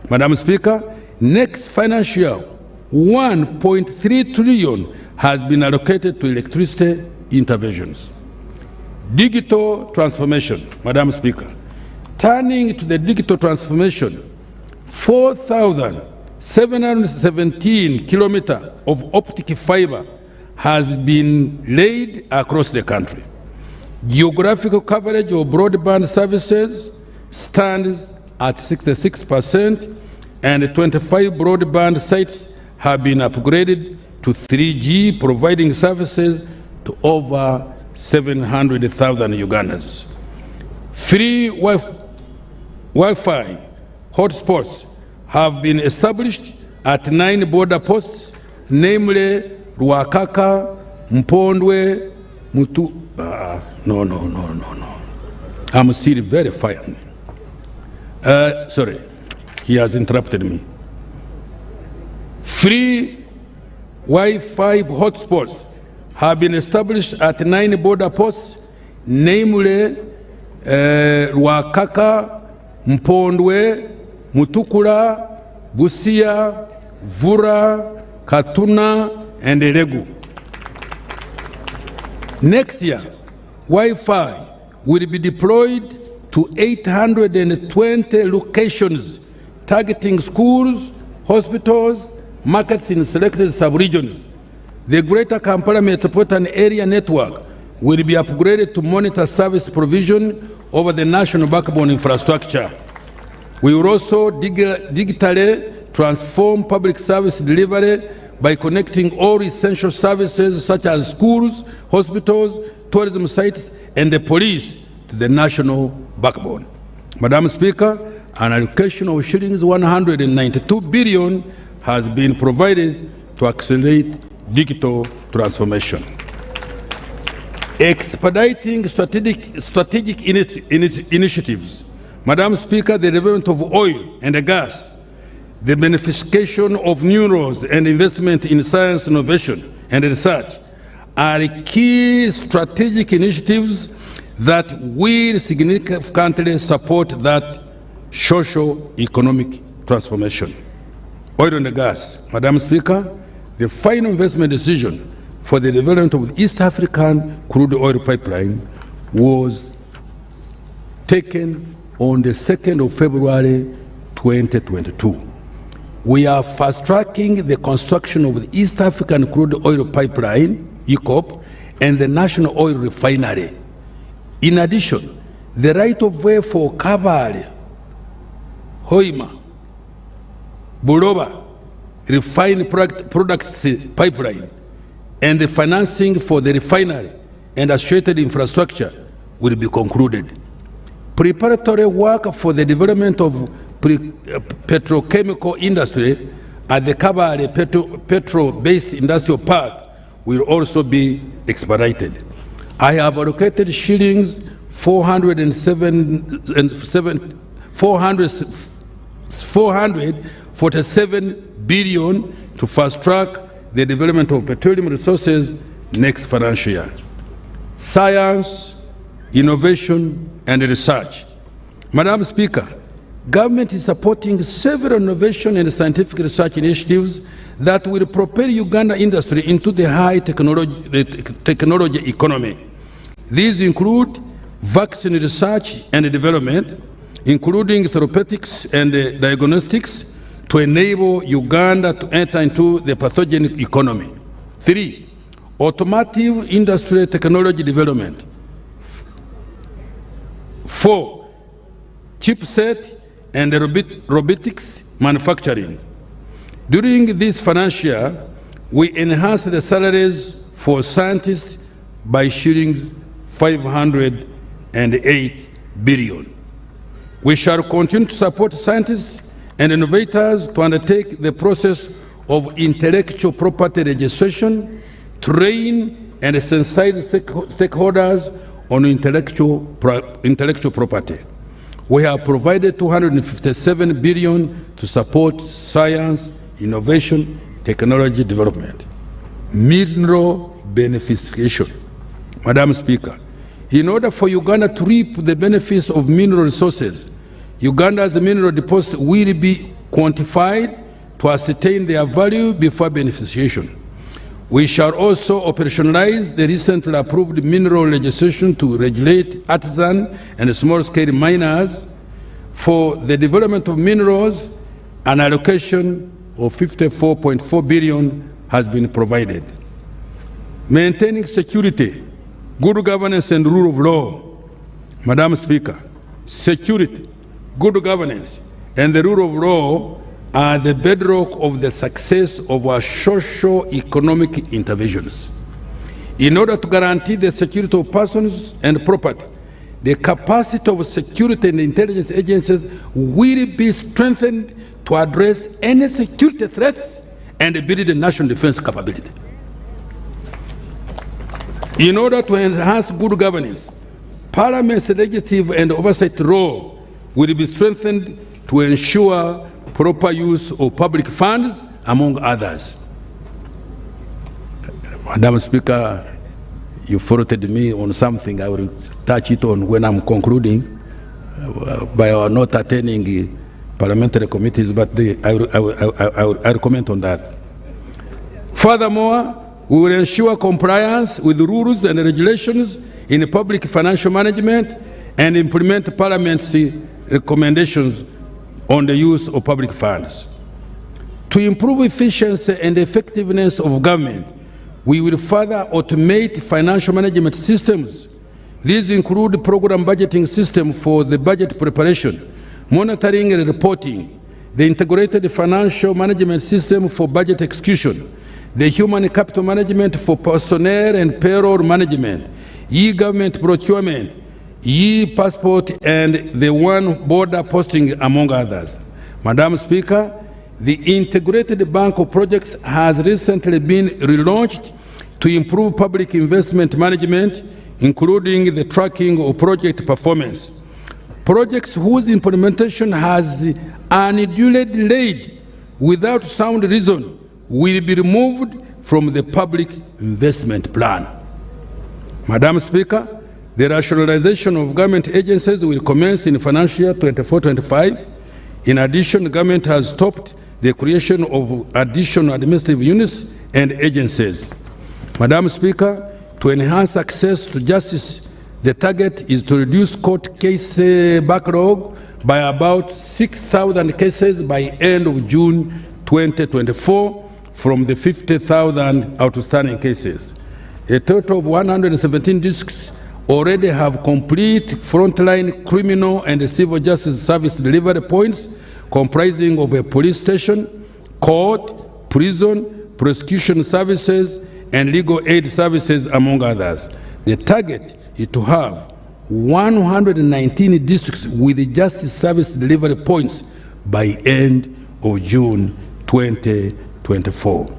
Madam Speaker, next financial year, 1.3 trillion has been allocated to electricity interventions. Digital transformation, Madam Speaker. Turning to the digital transformation, 4,717 kilometers of optic fiber has been laid across the country. Geographical coverage of broadband services stands at 66%, and 25 broadband sites have been upgraded to 3G, providing services to over 700,000 Ugandans. Free Wi-Fi hotspots have been established at 9 border posts, namely Ruakaka, Mpondwe, Mutu. No. I'm still verifying. Sorry, he has interrupted me. Free Wi-Fi hotspots have been established at 9 border posts, namely Ruakaka, Mpondwe, Mutukula, Busia, Vura, Katuna, and Eregu. Next year, Wi-Fi will be deployed to 820 locations, targeting schools, hospitals, markets in selected sub-regions. The Greater Kampala Metropolitan Area Network will be upgraded to monitor service provision over the national backbone infrastructure. We will also digitally transform public service delivery by connecting all essential services such as schools, hospitals, tourism sites, and the police to the national backbone. Madam Speaker, an allocation of shillings 192 billion has been provided to accelerate digital transformation. expediting strategic initiatives. Madam Speaker, the development of oil and gas, the beneficiation of neurons and investment in science, innovation and research are key strategic initiatives that will significantly support that socio-economic transformation. Oil and gas. Madam Speaker, the final investment decision for the development of the East African crude oil pipeline was taken on the 2nd of February 2022. We are fast-tracking the construction of the East African crude oil pipeline, EACOP, and the National Oil Refinery. In addition, the right-of-way for Kabale, Hoima, Buloba refined products pipeline and the financing for the refinery and associated infrastructure will be concluded. Preparatory work for the development of petrochemical industry at the Kabale Petro-based industrial park will also be expedited. I have allocated shillings 447 billion to fast-track the development of petroleum resources next financial year. Science, innovation, and research. Madam Speaker, government is supporting several innovation and scientific research initiatives that will propel Uganda industry into the high technology economy. These include vaccine research and development, including therapeutics and diagnostics, to enable Uganda to enter into the pathogenic economy. 3, automotive industry technology development. 4, chipset and robotics manufacturing. During this financial year, we enhanced the salaries for scientists by shillings 508 billion. We shall continue to support scientists and innovators to undertake the process of intellectual property registration, train and sensitize stakeholders on intellectual property. We have provided 257 billion to support science, innovation, technology development. Mineral beneficiation. Madam Speaker, in order for Uganda to reap the benefits of mineral resources, Uganda's mineral deposits will be quantified to ascertain their value before beneficiation. We shall also operationalize the recently approved mineral legislation to regulate artisan and small-scale miners. For the development of minerals, an allocation of 54.4 billion has been provided. Maintaining security, good governance and rule of law. Madam Speaker, security, good governance, and the rule of law are the bedrock of the success of our socio-economic interventions. In order to guarantee the security of persons and property, the capacity of security and intelligence agencies will be strengthened to address any security threats and build the national defense capability. In order to enhance good governance, Parliament's legislative and oversight role will be strengthened to ensure proper use of public funds, among others. Madam Speaker, you forwarded me on something. I will touch it on when I'm concluding by our not attending parliamentary committees, but I will comment on that. Furthermore, we will ensure compliance with rules and regulations in public financial management and implement Parliament's recommendations on the use of public funds. To improve efficiency and effectiveness of government, we will further automate financial management systems. These include program budgeting system for the budget preparation, monitoring and reporting, the integrated financial management system for budget execution, the human capital management for personnel and payroll management, e-government procurement, e-passport, and the one border posting, among others. Madam Speaker, the integrated bank of projects has recently been relaunched to improve public investment management, including the tracking of project performance. Projects whose implementation has unduly delayed without sound reason will be removed from the public investment plan. Madam Speaker, the rationalization of government agencies will commence in financial year 24-25. In addition, the government has stopped the creation of additional administrative units and agencies. Madam Speaker, to enhance access to justice, the target is to reduce court case backlog by about 6,000 cases by end of June 2024 from the 50,000 outstanding cases. A total of 117 districts already have complete frontline criminal and civil justice service delivery points comprising of a police station, court, prison, prosecution services, and legal aid services, among others. The target is to have 119 districts with justice service delivery points by end of June 2024.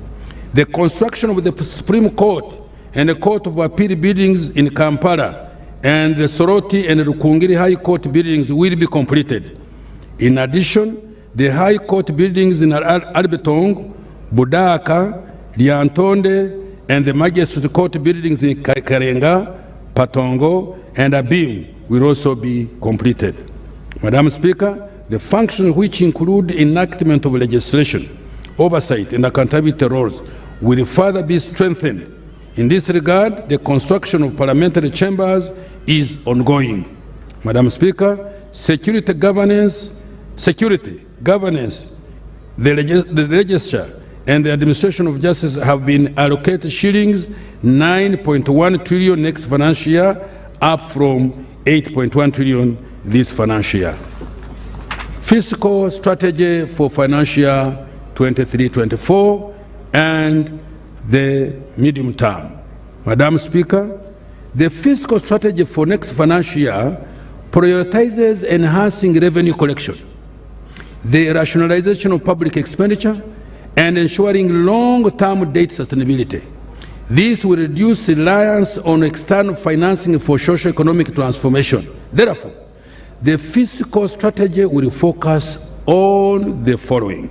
The construction of the Supreme Court and the Court of Appeal buildings in Kampala and the Soroti and Rukungiri High Court buildings will be completed. In addition, the High Court buildings in Albetong, Budaka, Lyantonde, and the Magistrate Court buildings in Karenga, Patongo, and Abim will also be completed. Madam Speaker, the functions which include enactment of legislation, oversight, and accountability roles will further be strengthened. In this regard, the construction of parliamentary chambers is ongoing. Madam Speaker, security, governance, the legislature, and the administration of justice have been allocated shillings 9.1 trillion next financial year, up from 8.1 trillion this financial year. Fiscal strategy for financial year 23-24 and the medium term. Madam Speaker, the fiscal strategy for next financial year prioritizes enhancing revenue collection, the rationalization of public expenditure, and ensuring long-term debt sustainability. This will reduce reliance on external financing for socio-economic transformation. Therefore, the fiscal strategy will focus on the following.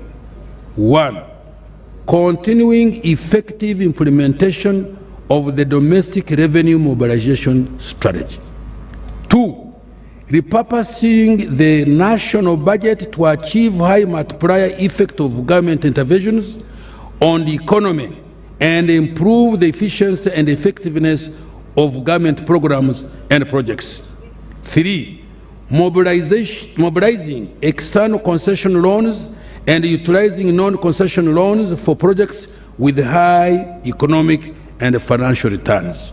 1. Continuing effective implementation of the domestic revenue mobilization strategy. 2. Repurposing the national budget to achieve high multiplier effect of government interventions on the economy and improve the efficiency and effectiveness of government programs and projects. 3. Mobilizing external concession loans and utilizing non-concession loans for projects with high economic and financial returns.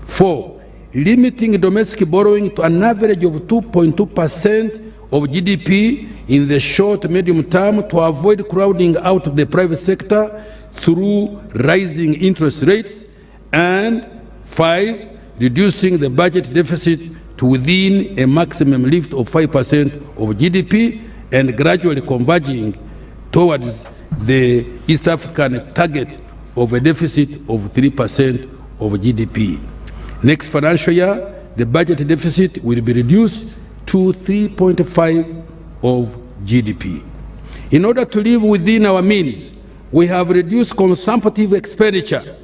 4. Limiting domestic borrowing to an average of 2.2% of GDP in the short medium term to avoid crowding out the private sector through rising interest rates. And 5. Reducing the budget deficit to within a maximum lift of 5% of GDP and gradually converging towards the East African target of a deficit of 3% of GDP. Next financial year, the budget deficit will be reduced to 3.5% of GDP. In order to live within our means, we have reduced consumptive expenditure.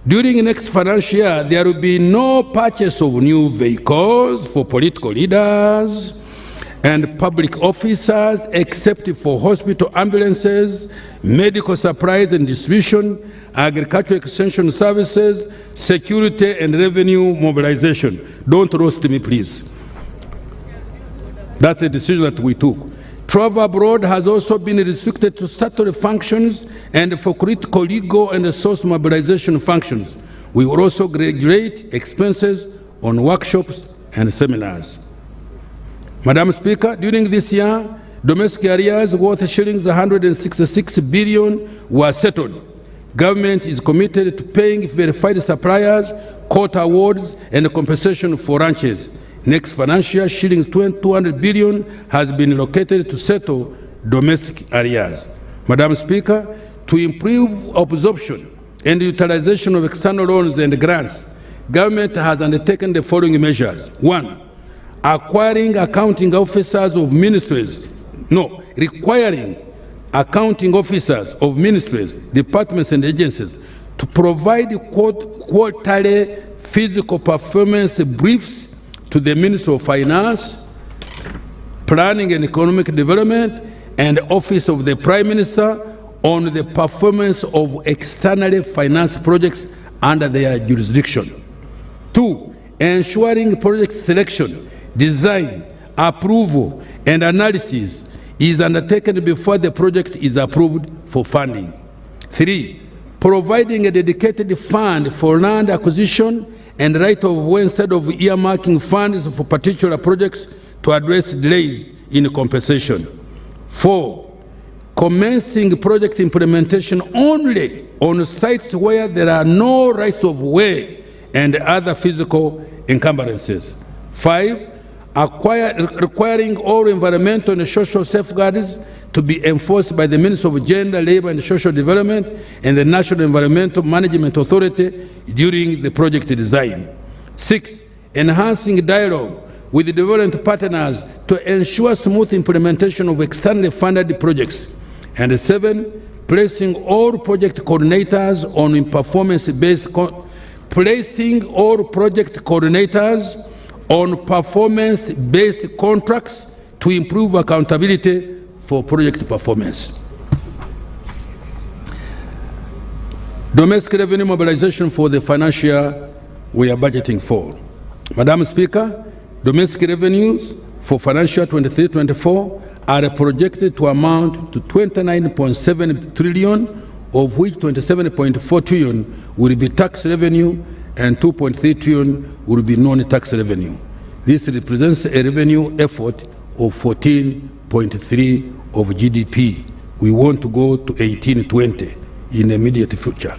During the next financial year, there will be no purchase of new vehicles for political leaders and public officers except for hospital ambulances, medical supplies and distribution, agricultural extension services, security and revenue mobilization. Don't roast me, please. That's a decision that we took. Travel abroad has also been restricted to statutory functions and for critical legal and resource mobilization functions. We will also regulate expenses on workshops and seminars. Madam Speaker, during this year, domestic arrears worth shillings 166 billion were settled. Government is committed to paying verified suppliers, quota awards, and compensation for ranches. Next financial year, shillings 200 billion has been allocated to settle domestic arrears. Madam Speaker, to improve absorption and utilization of external loans and grants, government has undertaken the following measures. 1. Requiring accounting officers of ministries, departments and agencies to provide quarterly physical performance briefs to the Ministry of Finance, Planning and Economic Development, and Office of the Prime Minister on the performance of externally financed projects under their jurisdiction. 2. Ensuring project selection, design, approval, and analysis is undertaken before the project is approved for funding. 3. Providing a dedicated fund for land acquisition and right of way instead of earmarking funds for particular projects to address delays in compensation. 4. Commencing project implementation only on sites where there are no rights of way and other physical encumbrances. 5. Requiring all environmental and social safeguards to be enforced by the Ministry of Gender, Labour and Social Development and the National Environmental Management Authority during the project design. 6. Enhancing dialogue with the development partners to ensure smooth implementation of externally funded projects. And 7. Placing all project coordinators on performance-based contracts to improve accountability for project performance. Domestic revenue mobilization for the financial year we are budgeting for. Madam Speaker, domestic revenues for financial 23-24 are projected to amount to 29.7 trillion, of which 27.4 trillion will be tax revenue and 2.3 trillion will be non-tax revenue. This represents a revenue effort of 14.3% of GDP. We want to go to 18-20 in the immediate future.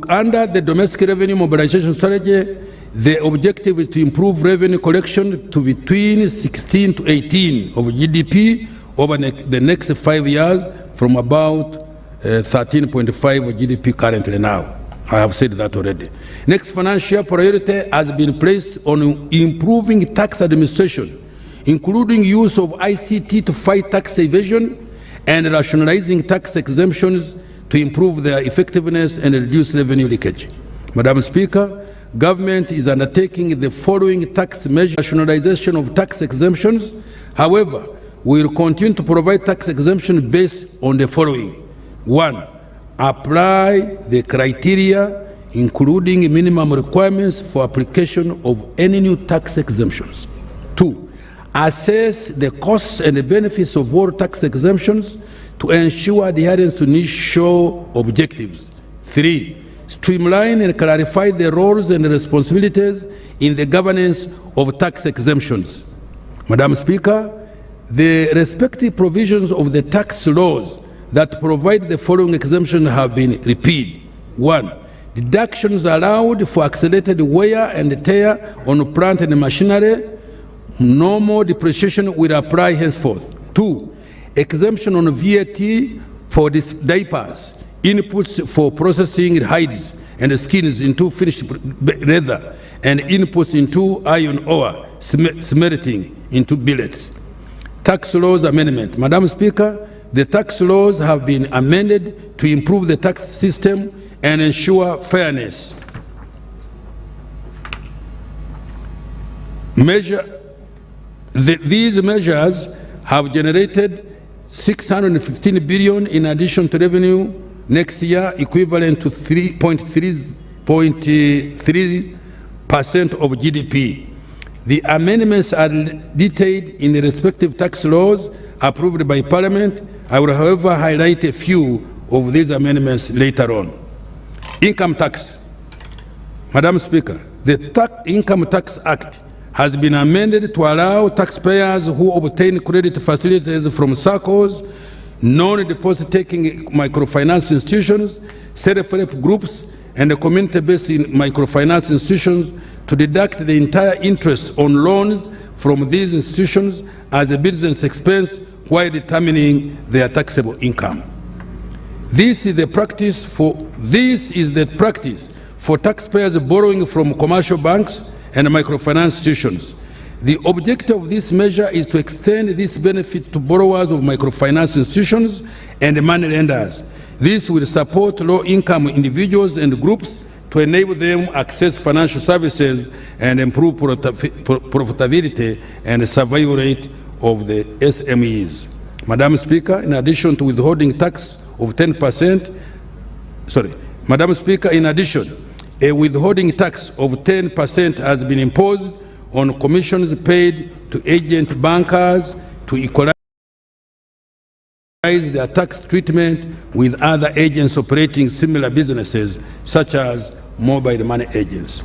Under the domestic revenue mobilization strategy, the objective is to improve revenue collection to between 16 to 18 of GDP over the next 5 years, from about 13.5 of GDP currently now. I have said that already. Next financial priority has been placed on improving tax administration, including use of ICT to fight tax evasion and rationalizing tax exemptions to improve their effectiveness and reduce revenue leakage. Madam Speaker, government is undertaking the following tax measures: rationalization of tax exemptions. However, we will continue to provide tax exemption based on the following. 1. Apply the criteria including minimum requirements for application of any new tax exemptions. 2. Assess the costs and the benefits of all tax exemptions to ensure adherence to niche-show objectives. 3. Streamline and clarify the roles and responsibilities in the governance of tax exemptions. Madam Speaker, the respective provisions of the tax laws that provide the following exemptions have been repealed. 1. Deductions allowed for accelerated wear and tear on plant and machinery. Normal depreciation will apply henceforth. 2. Exemption on VAT for diapers, inputs for processing hides and skins into finished leather, and inputs into iron ore, smelting into billets. Tax laws amendment. Madam Speaker, the tax laws have been amended to improve the tax system and ensure fairness. These measures have generated 615 billion in addition to revenue next year, equivalent to 3.3% of GDP. The amendments are detailed in the respective tax laws approved by Parliament. I will, however, highlight a few of these amendments later on. Income tax. Madam Speaker, the Income Tax Act has been amended to allow taxpayers who obtain credit facilities from SACCOs, non-deposit-taking microfinance institutions, self-help groups, and community-based microfinance institutions to deduct the entire interest on loans from these institutions as a business expense while determining their taxable income. This is the practice for taxpayers borrowing from commercial banks and microfinance institutions. The objective of this measure is to extend this benefit to borrowers of microfinance institutions and money lenders. This will support low-income individuals and groups to enable them access financial services and improve profitability and survival rate of the SMEs. Madam Speaker, in addition to withholding tax of 10%, Madam Speaker, in addition, a withholding tax of 10% has been imposed on commissions paid to agent bankers to equalize their tax treatment with other agents operating similar businesses, such as mobile money agents.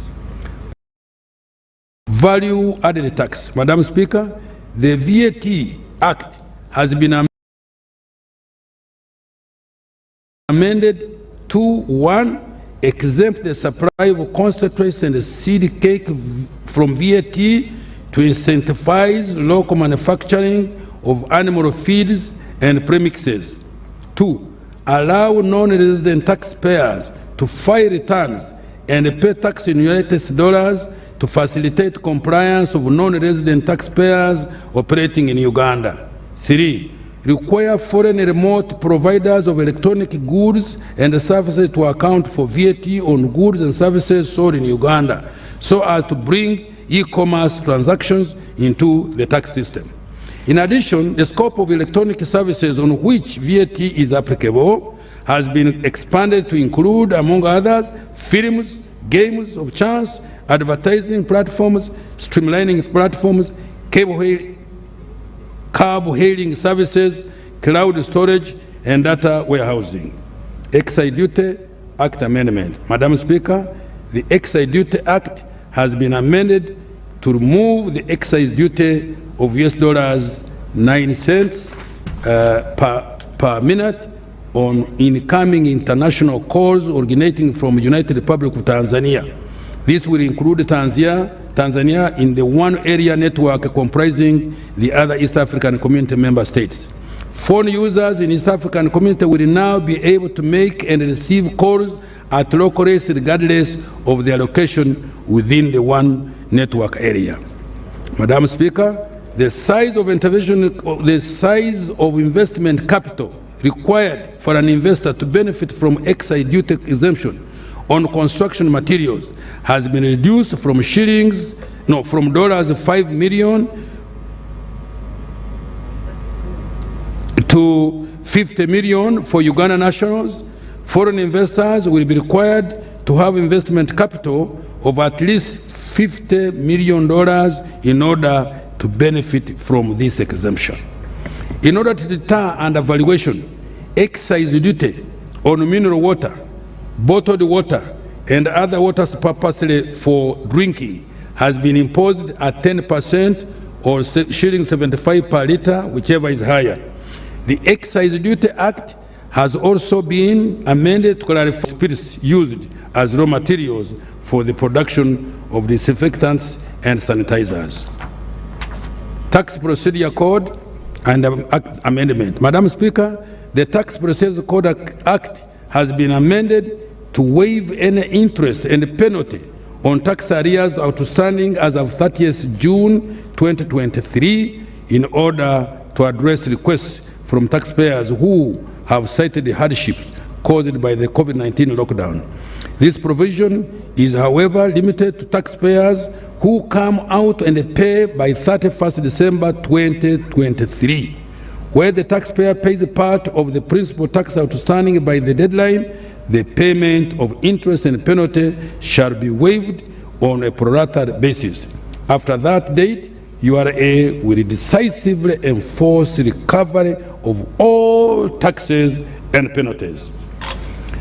Value added tax. Madam Speaker, the VAT Act has been amended to 1. Exempt the supply of concentrates and seed cake from VAT to incentivize local manufacturing of animal feeds and premixes. 2. Allow non-resident taxpayers to file returns and pay tax in United dollars to facilitate compliance of non-resident taxpayers operating in Uganda. 3. Require foreign remote providers of electronic goods and services to account for VAT on goods and services sold in Uganda, so as to bring e-commerce transactions into the tax system. In addition, the scope of electronic services on which VAT is applicable has been expanded to include, among others, films, games of chance, advertising platforms, streamlining platforms, cab-hailing services, cloud storage, and data warehousing. Excise Duty Act Amendment. Madam Speaker, the Excise Duty Act has been amended to remove the excise duty of $9 per minute on incoming international calls originating from the United Republic of Tanzania. This will include Tanzania in the one area network comprising the other East African Community member states. Phone users in East African Community will now be able to make and receive calls at local rates regardless of their location within the one network area. Madam Speaker, the size of investment capital required for an investor to benefit from excise duty exemption on construction materials has been reduced from $5 million to $50 million for Uganda nationals. Foreign investors will be required to have investment capital of at least $50 million in order to benefit from this exemption. In order to deter undervaluation, excise duty on mineral water, bottled water, and other waters purposely for drinking has been imposed at 10% or shilling 75 per litre, whichever is higher. The Excise Duty Act has also been amended to clarify spirits used as raw materials for the production of disinfectants and sanitizers. Tax Procedure Code and Amendment. Madam Speaker, the Tax Procedure Code Act has been amended to waive any interest and penalty on tax arrears outstanding as of 30th June 2023 in order to address requests from taxpayers who have cited the hardships caused by the COVID-19 lockdown. This provision is, however, limited to taxpayers who come out and pay by 31st December 2023. Where the taxpayer pays part of the principal tax outstanding by the deadline, the payment of interest and penalty shall be waived on a pro-rata basis. After that date, URA will decisively enforce recovery of all taxes and penalties.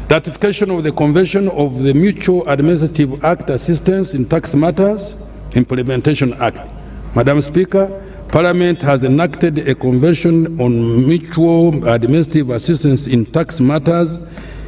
Ratification of the Convention of the Mutual Administrative Act Assistance in Tax Matters, Implementation Act. Madam Speaker, Parliament has enacted a Convention on Mutual Administrative Assistance in Tax Matters,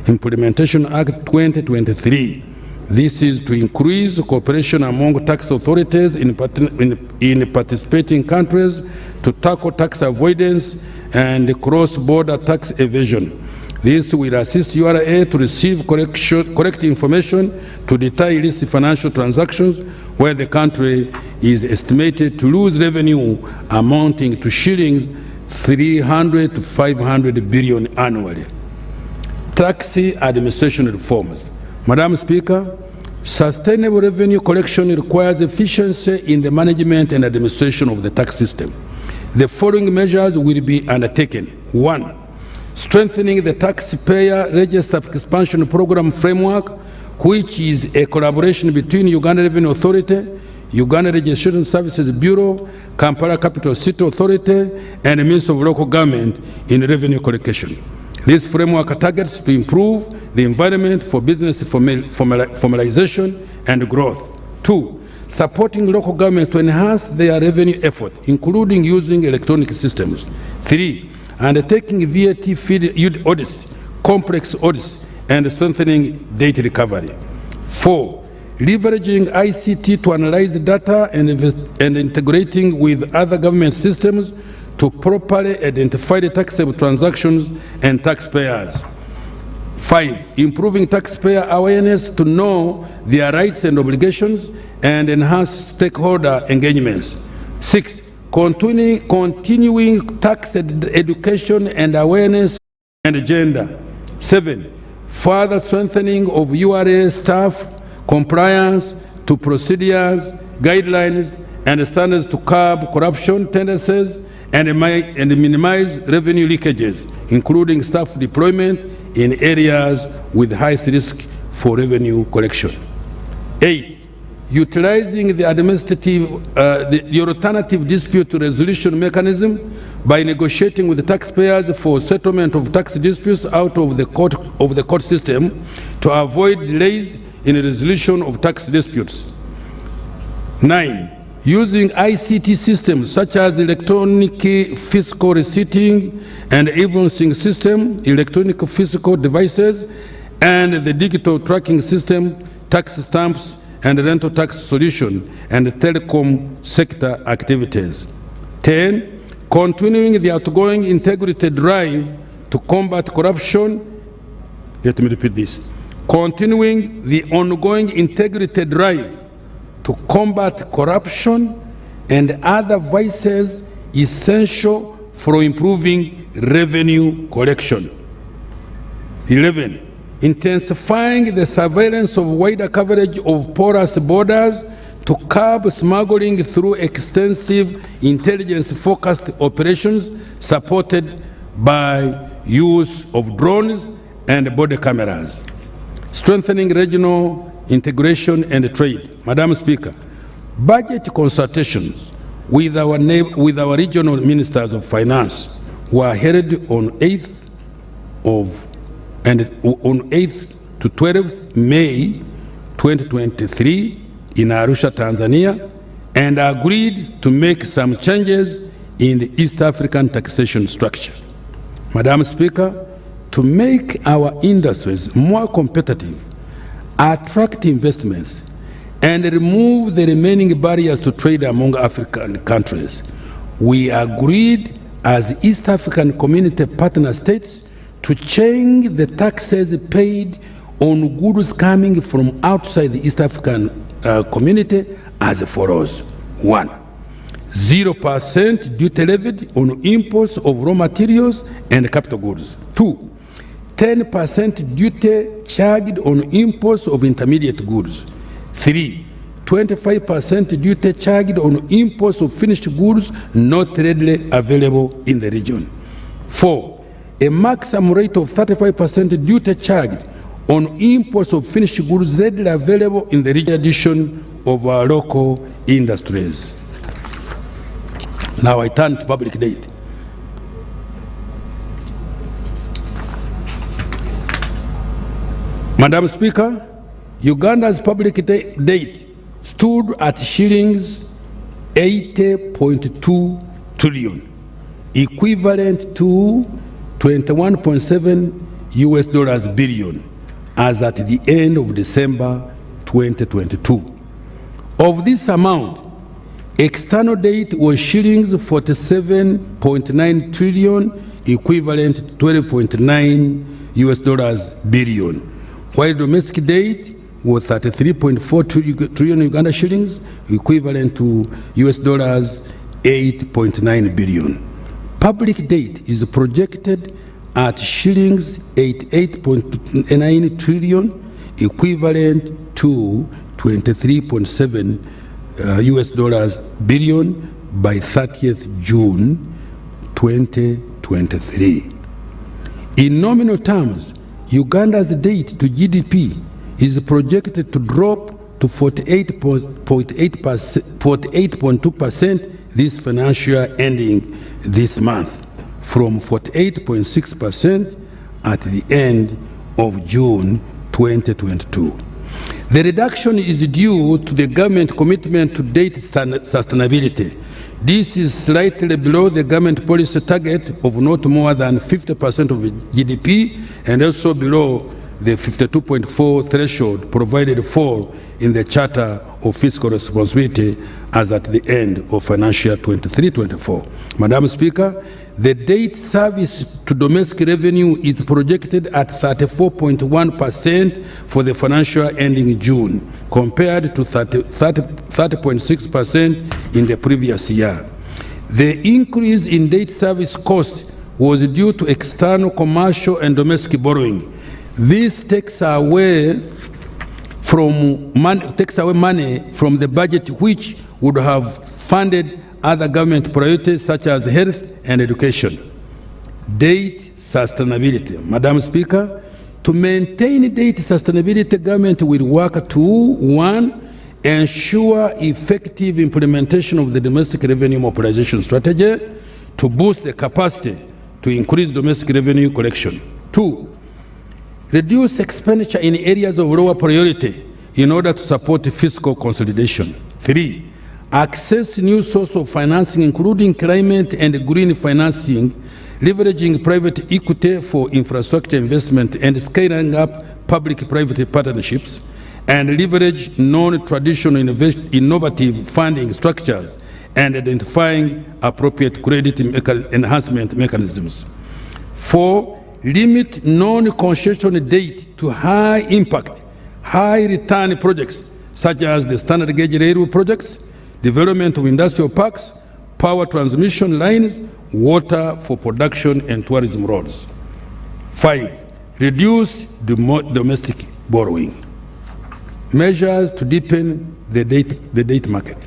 Implementation Act 2023. This is to increase cooperation among tax authorities in participating countries to tackle tax avoidance and cross-border tax evasion. This will assist URA to receive correct information to deter illicit financial transactions where the country is estimated to lose revenue amounting to shillings 300 to 500 billion annually. Tax administration reforms. Madam Speaker, sustainable revenue collection requires efficiency in the management and administration of the tax system. The following measures will be undertaken. 1. Strengthening the taxpayer register expansion program framework, which is a collaboration between Uganda Revenue Authority, Uganda Registration Services Bureau, Kampala Capital City Authority, and the Ministry of Local Government in revenue collection. This framework targets to improve the environment for business formalization and growth. 2. Supporting local governments to enhance their revenue effort, including using electronic systems. 3. Undertaking VAT field audits, complex audits, and strengthening data recovery. 4. Leveraging ICT to analyze the data and integrating with other government systems to properly identify the taxable transactions and taxpayers. 5. Improving taxpayer awareness to know their rights and obligations and enhance stakeholder engagements. 6. Continuing tax education and awareness and agenda. 7. Further strengthening of URA staff compliance to procedures, guidelines, and standards to curb corruption tendencies and minimize revenue leakages, including staff deployment in areas with highest risk for revenue collection. 8. Utilizing the alternative dispute resolution mechanism by negotiating with the taxpayers for settlement of tax disputes out of the court system to avoid delays in the resolution of tax disputes. 9. Using ICT systems such as electronic fiscal receipting and invoicing system, electronic fiscal devices, and the digital tracking system, tax stamps, and rental tax solution, and telecom sector activities. 10. Continuing the outgoing integrated drive to combat corruption. Let me repeat this. Continuing the ongoing integrated drive to combat corruption and other vices essential for improving revenue collection. 11. Intensifying the surveillance of wider coverage of porous borders to curb smuggling through extensive intelligence-focused operations supported by use of drones and body cameras. Strengthening regional integration and trade. Madam Speaker, budget consultations with our regional ministers of finance were held on 8th to 12th May 2023 in Arusha, Tanzania, and agreed to make some changes in the East African taxation structure. Madam Speaker, to make our industries more competitive, attract investments, and remove the remaining barriers to trade among African countries, we agreed as East African Community partner states to change the taxes paid on goods coming from outside the East African Community as follows. 1. 0% duty levied on imports of raw materials and capital goods. 2. 10% duty charged on imports of intermediate goods. 3. 25% duty charged on imports of finished goods not readily available in the region. 4. A maximum rate of 35% duty charged on imports of finished goods readily available in the region, addition of our local industries. Now I turn to public debt. Madam Speaker, Uganda's public debt stood at shillings 80.2 trillion, equivalent to $21.7 billion as at the end of December 2022. Of this amount, external debt was shillings 47.9 trillion, equivalent to 12.9 US billion, while domestic debt was 33.4 trillion Uganda shillings, equivalent to US $8.9 billion. Public debt is projected at shillings 88.9 trillion, equivalent to 23.7 US billion by 30th June 2023. In nominal terms, Uganda's debt to GDP is projected to drop to 48.2% this financial year ending this month, from 48.6% at the end of June 2022. The reduction is due to the government commitment to debt sustainability. This is slightly below the government policy target of not more than 50% of GDP, and also below the 52.4 threshold provided for in the Charter of Fiscal Responsibility as at the end of financial year 23-24. Madam Speaker, the debt service to domestic revenue is projected at 34.1% for the financial year ending June, compared to 30.6% in the previous year. The increase in debt service cost was due to external commercial and domestic borrowing. This takes away money from the budget, which would have funded other government priorities such as health and education. Debt sustainability. Madam Speaker, to maintain debt sustainability, government will work to 1. Ensure effective implementation of the domestic revenue mobilization strategy to boost the capacity to increase domestic revenue collection. 2. Reduce expenditure in areas of lower priority in order to support fiscal consolidation. 3. Access new sources of financing, including climate and green financing, leveraging private equity for infrastructure investment and scaling up public-private partnerships, and leverage non-traditional innovative funding structures and identifying appropriate credit enhancement mechanisms. 4. Limit non-concessional debt to high-impact, high-return projects such as the standard gauge railway projects, development of industrial parks, power transmission lines, water for production and tourism roads. 5. Reduce domestic borrowing. Measures to deepen the debt market.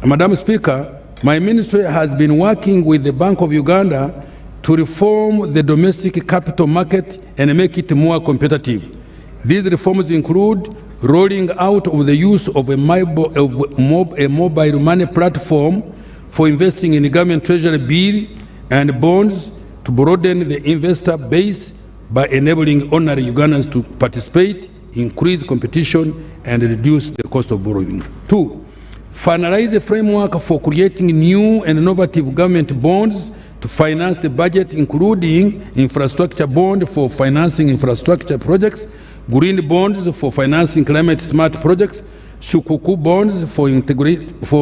Madam Speaker, my ministry has been working with the Bank of Uganda to reform the domestic capital market and make it more competitive. These reforms include rolling out of the use of a mobile money platform for investing in government treasury bill and bonds to broaden the investor base by enabling ordinary Ugandans to participate, increase competition, and reduce the cost of borrowing. 2. Finalize the framework for creating new and innovative government bonds to finance the budget, including infrastructure bond for financing infrastructure projects, green bonds for financing climate-smart projects, Shukuku bonds for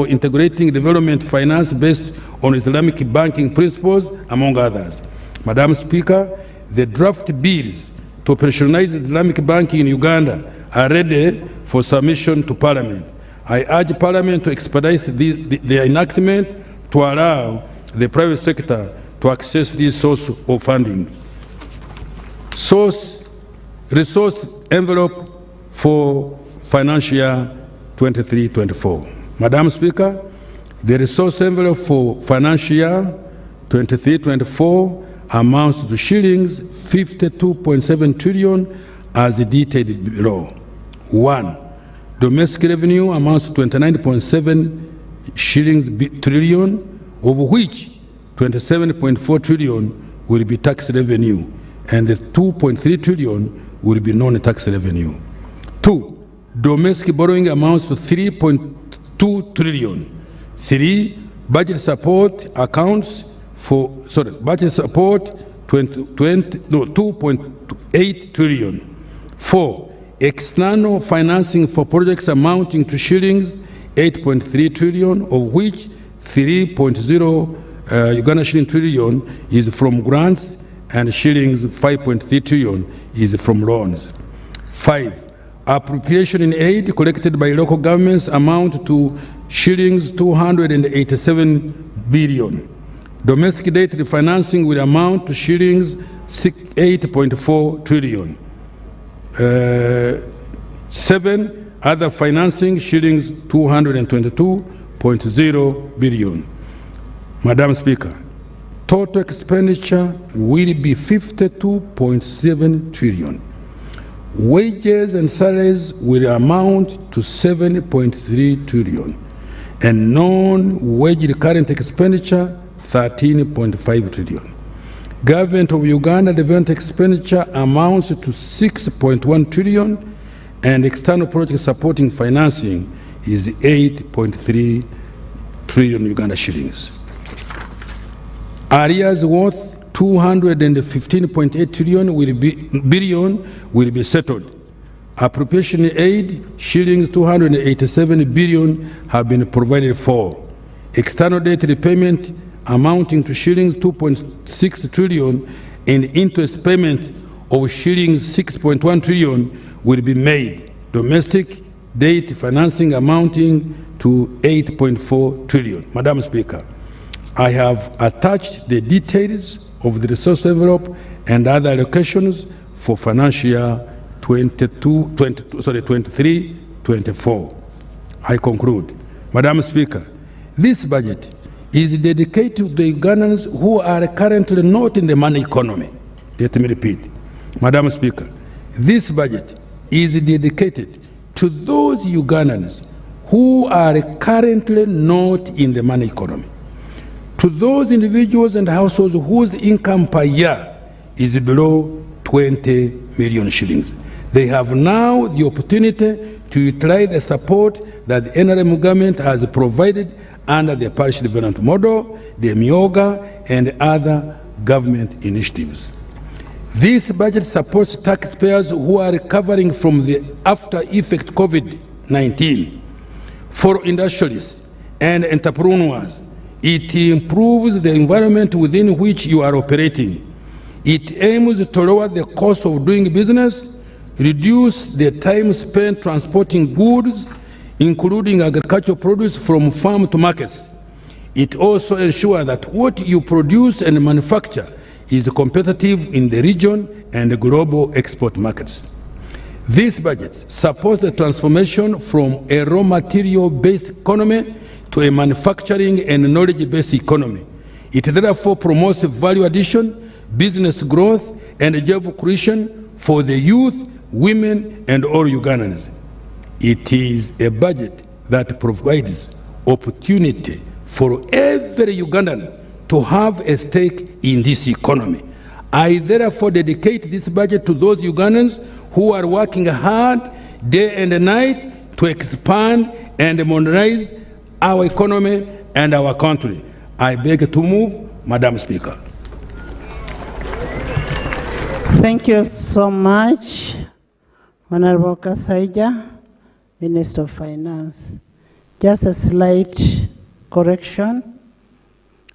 integrating development finance based on Islamic banking principles, among others. Madam Speaker, the draft bills to operationalize Islamic banking in Uganda are ready for submission to Parliament. I urge Parliament to expedite their enactment to allow the private sector to access this source of funding. Resource envelope for financial year 23-24. Madam Speaker, the resource envelope for financial year 23-24 amounts to shillings 52.7 trillion as detailed below. 1. Domestic revenue amounts to 29.7 trillion, of which 27.4 trillion will be tax revenue, and the 2.3 trillion will be non-tax revenue. 2. Domestic borrowing amounts to 3.2 trillion. 3. Budget support accounts for, budget support 2.8 trillion. 4. External financing for projects amounting to shillings 8.3 trillion, of which 3.0 Uganda shilling trillion is from grants, and shillings 5.3 trillion is from loans. 5. Appropriation in aid collected by local governments amount to shillings 287 billion. Domestic debt refinancing will amount to shillings 8.4 trillion. 7. Other financing shillings 222.0 billion. Madam Speaker, total expenditure will be 52.7 trillion. Wages and salaries will amount to 7.3 trillion, and non-wage recurrent expenditure 13.5 trillion. Government of Uganda development expenditure amounts to 6.1 trillion, and external project supporting financing is 8.3 trillion Uganda shillings. Arrears worth 215.8 billion will be settled. Appropriation aid shillings 287 billion have been provided for. External debt repayment amounting to shillings 2.6 trillion and interest payment of shillings 6.1 trillion will be made. Domestic debt financing amounting to 8.4 trillion. Madam Speaker, I have attached the details of the resource envelope and other allocations for financial year 23-24. I conclude. Madam Speaker, this budget is dedicated to the Ugandans who are currently not in the money economy. Let me repeat. Madam Speaker, this budget is dedicated to those Ugandans who are currently not in the money economy. To those individuals and households whose income per year is below 20 million shillings. They have now the opportunity to utilize the support that the NRM government has provided under the parish development model, the MIOGA, and other government initiatives. This budget supports taxpayers who are recovering from the after-effect COVID-19. For industrialists and entrepreneurs, it improves the environment within which you are operating. It aims to lower the cost of doing business, reduce the time spent transporting goods, including agricultural produce from farm to markets. It also ensures that what you produce and manufacture is competitive in the region and the global export markets. This budget supports the transformation from a raw material-based economy to a manufacturing and knowledge-based economy. It therefore promotes value addition, business growth, and job creation for the youth, women, and all Ugandans. It is a budget that provides opportunity for every Ugandan to have a stake in this economy. I therefore dedicate this budget to those Ugandans who are working hard day and night to expand and modernize our economy and our country. I beg to move, Madam Speaker. Thank you so much, Honorable Kasaija, Minister of Finance. Just a slight correction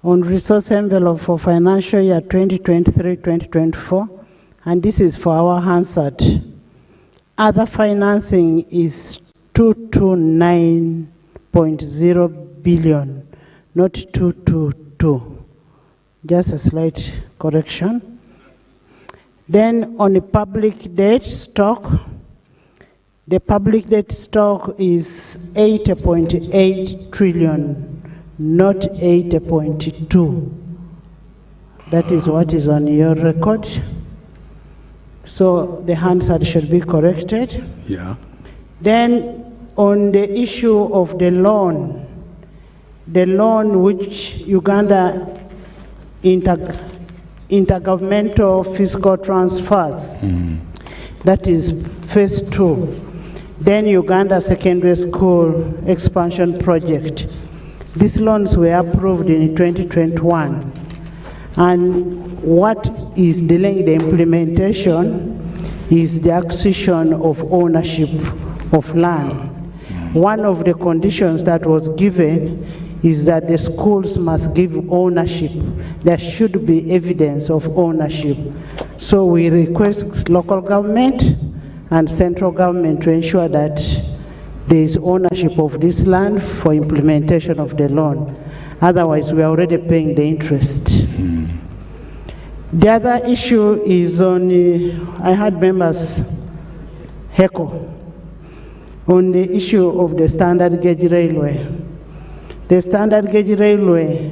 on resource envelope for financial year 2023-2024, and this is for our Hansard. Other financing is 229.0 billion, not 222. Just a slight correction. Then on the public debt stock, the public debt stock is 80.8 trillion, not 80.2. That is what is on your record. So the Hansard should be corrected. Yeah. Then on the issue of the loan which Uganda intergovernmental fiscal transfers, that is phase 2. Then Uganda Secondary School Expansion Project. These loans were approved in 2021. And what is delaying the implementation is the acquisition of ownership of land. One of the conditions that was given is that the schools must give ownership. There should be evidence of ownership. So we request local government and central government to ensure that there is ownership of this land for implementation of the loan. Otherwise, we are already paying the interest. The other issue is on, I had members heckle on the issue of the standard gauge railway. The standard gauge railway,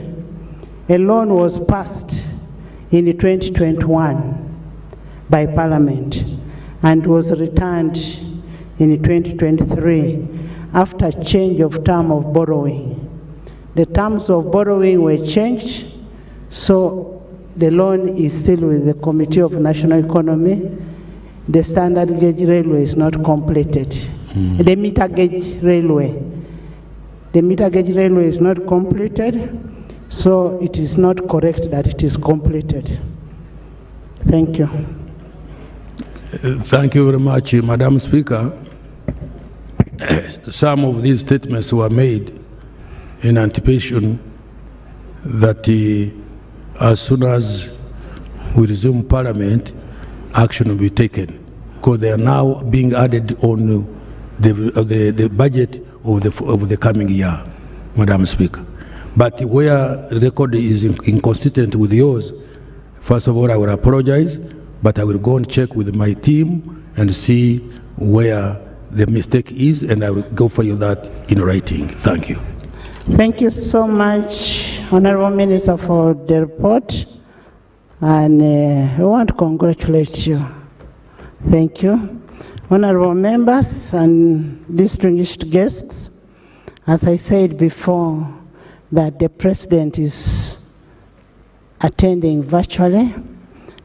a loan was passed in 2021 by Parliament and was returned in 2023 after change of term of borrowing. The terms of borrowing were changed, so the loan is still with the Committee of National Economy. The standard gauge railway is not completed. The meter gauge railway. The meter gauge railway is not completed, so it is not correct that it is completed. Thank you. Thank you very much, Madam Speaker. Some of these statements were made in anticipation that as soon as we resume Parliament, action will be taken, because they are now being added on the budget of the coming year, Madam Speaker. But where the record is inconsistent with yours, first of all, I will apologize, but I will go and check with my team and see where the mistake is, and I will go for you that in writing. Thank you. Thank you so much, Honorable Minister, for the report, and I want to congratulate you. Thank you. Honorable members and distinguished guests, as I said before, that the President is attending virtually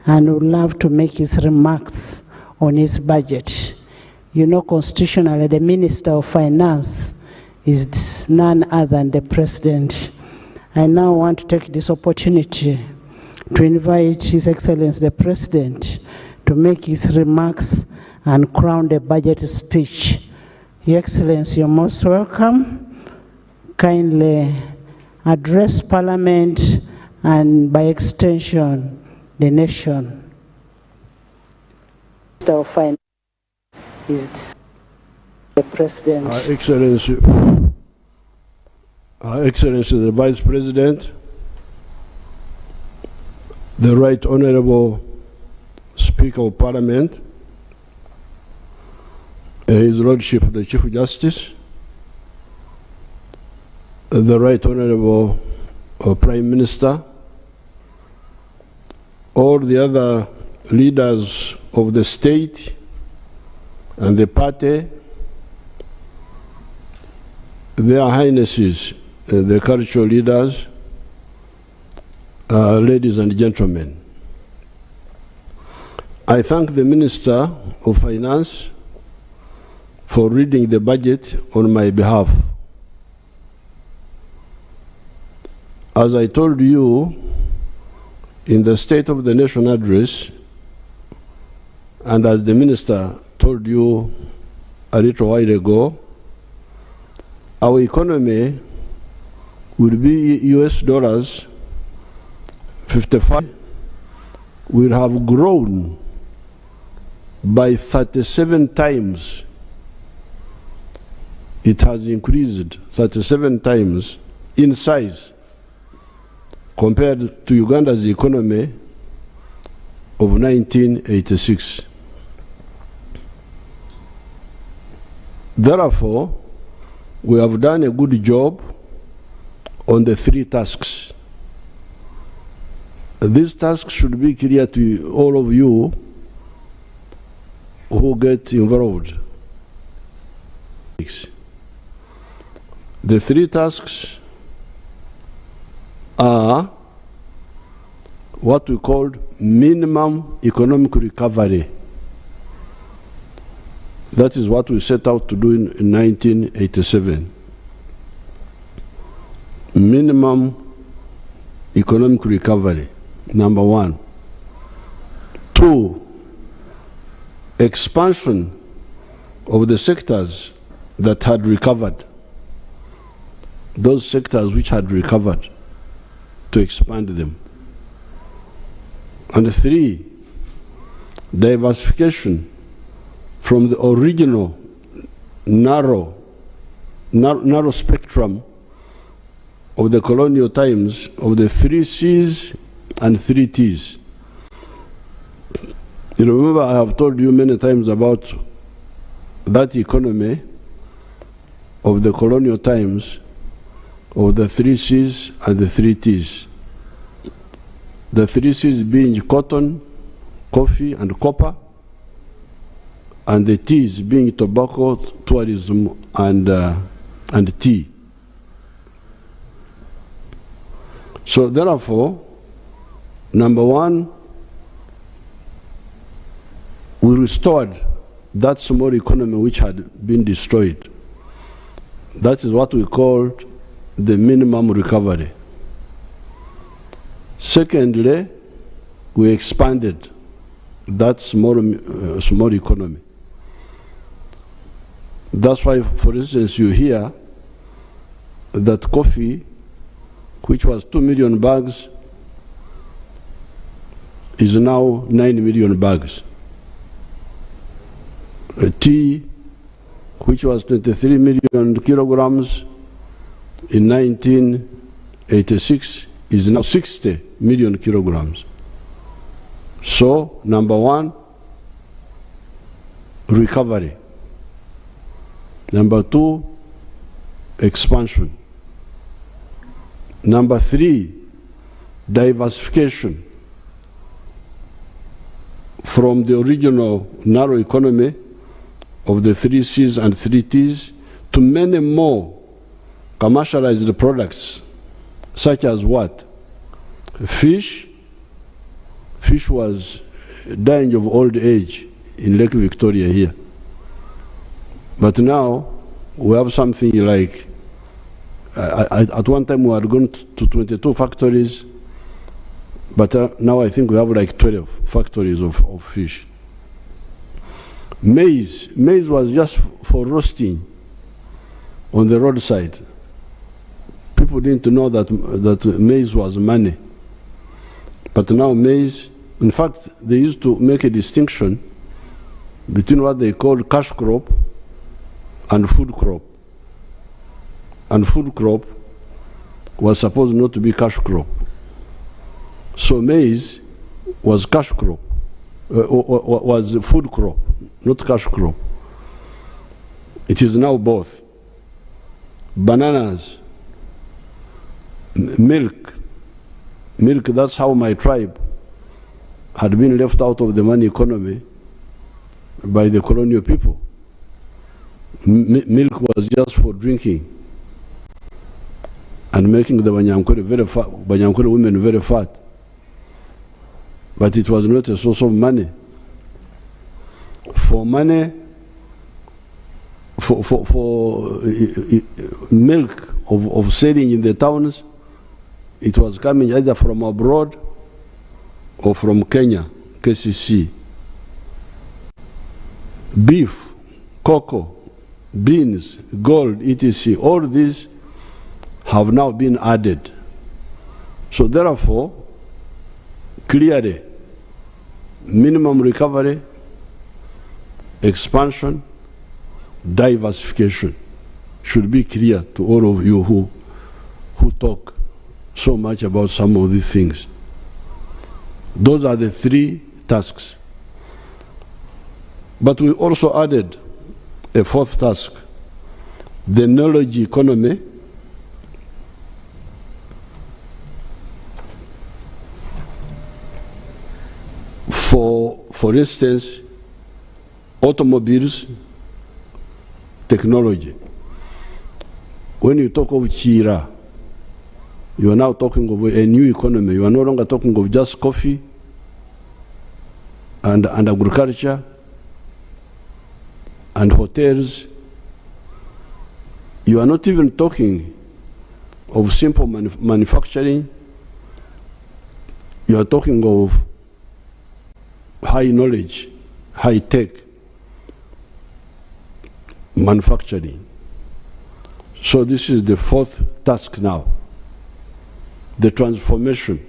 and would love to make his remarks on his budget. You know, constitutionally, the Minister of Finance is none other than the President. I now want to take this opportunity to invite His Excellency the President to make his remarks and crown the budget speech. Your Excellency, you're most welcome. Kindly address Parliament and by extension, the nation. Minister of Finance is the President. Excellency the Vice President, the Right Honorable Speaker of Parliament, His Lordship the Chief Justice, the Right Honorable Prime Minister, all the other leaders of the state and the party, their Highnesses, the cultural leaders, ladies and gentlemen. I thank the Minister of Finance for reading the budget on my behalf. As I told you in the State of the Nation address, and as the Minister told you a little while ago, our economy will be US dollars 55, will have grown by 37 times. It has increased 37 times in size compared to Uganda's economy of 1986. Therefore, we have done a good job on the three tasks. These tasks should be clear to all of you who get involved. The three tasks are what we call minimum economic recovery. That is what we set out to do in 1987. Minimum economic recovery, number one. Two, expansion of the sectors that had recovered. those sectors which had recovered, to expand them. And 3, diversification from the original narrow spectrum of the colonial times of the 3 C's and 3 T's. You remember I have told you many times about that economy of the colonial times of the 3 C's and the 3 T's. The 3 C's being cotton, coffee, and copper, and the T's being tobacco, tourism, and tea. So therefore, number 1, we restored that small economy which had been destroyed. That is what we called the minimum recovery. Secondly, we expanded that small economy. That's why, for instance, you hear that coffee, which was 2 million bags, is now 9 million bags. Tea, which was 23 million kilograms in 1986, is now 60 million kilograms. So, number 1, recovery. Number 2, expansion. Number 3, diversification from the original narrow economy of the 3 C's and 3 T's to many more commercialized products, such as what? Fish. Fish was dying of old age in Lake Victoria here. But now we have something like, at one time we had gone to 22 factories, but now I think we have like 12 factories of fish. Maize was just for roasting on the roadside. People didn't know that maize was money. But now maize, in fact, they used to make a distinction between what they called cash crop and food crop. And food crop was supposed not to be cash crop. So maize was cash crop, was food crop, not cash crop. It is now both. Bananas, milk, that's how my tribe had been left out of the money economy by the colonial people. Milk was just for drinking and making the Banyankore women very fat. But it was not a source of money. For money, for milk of selling in the towns, it was coming either from abroad or from Kenya, KCC. Beef, cocoa, beans, gold, etc. All these have now been added. So therefore, clearly, minimum recovery, expansion, diversification should be clear to all of you who talk so much about some of these things. Those are the 3 tasks. But we also added a 4th task, the knowledge economy. For instance, automobiles, technology. When you talk of Chira, you are now talking of a new economy. You are no longer talking of just coffee and agriculture and hotels. You are not even talking of simple manufacturing. You are talking of high knowledge, high tech manufacturing. So this is the fourth task now, the transformation,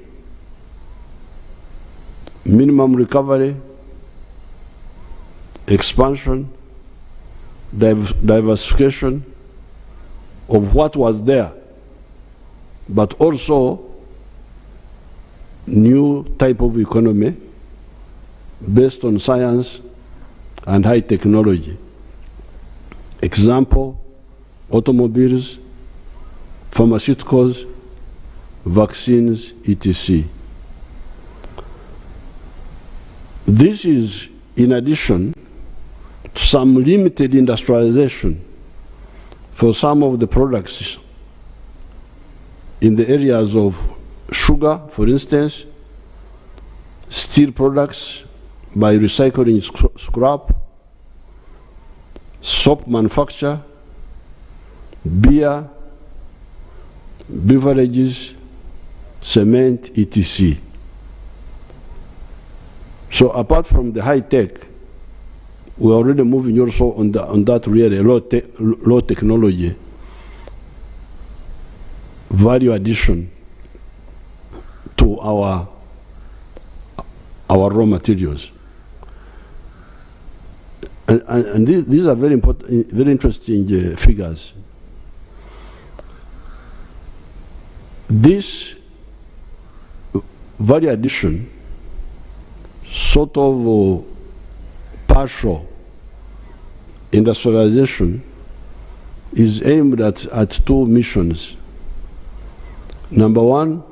minimum recovery, expansion, diversification of what was there, but also new type of economy based on science and high technology. Example, automobiles, pharmaceuticals, vaccines, etc. This is in addition to some limited industrialization for some of the products in the areas of sugar, for instance, steel products by recycling scrap, soap manufacture, beer, beverages, cement, etc. So apart from the high tech, we're already moving also on that really low technology value addition to our raw materials. And these are very important, very interesting figures. This value addition, sort of partial industrialization, is aimed at two missions. Number one,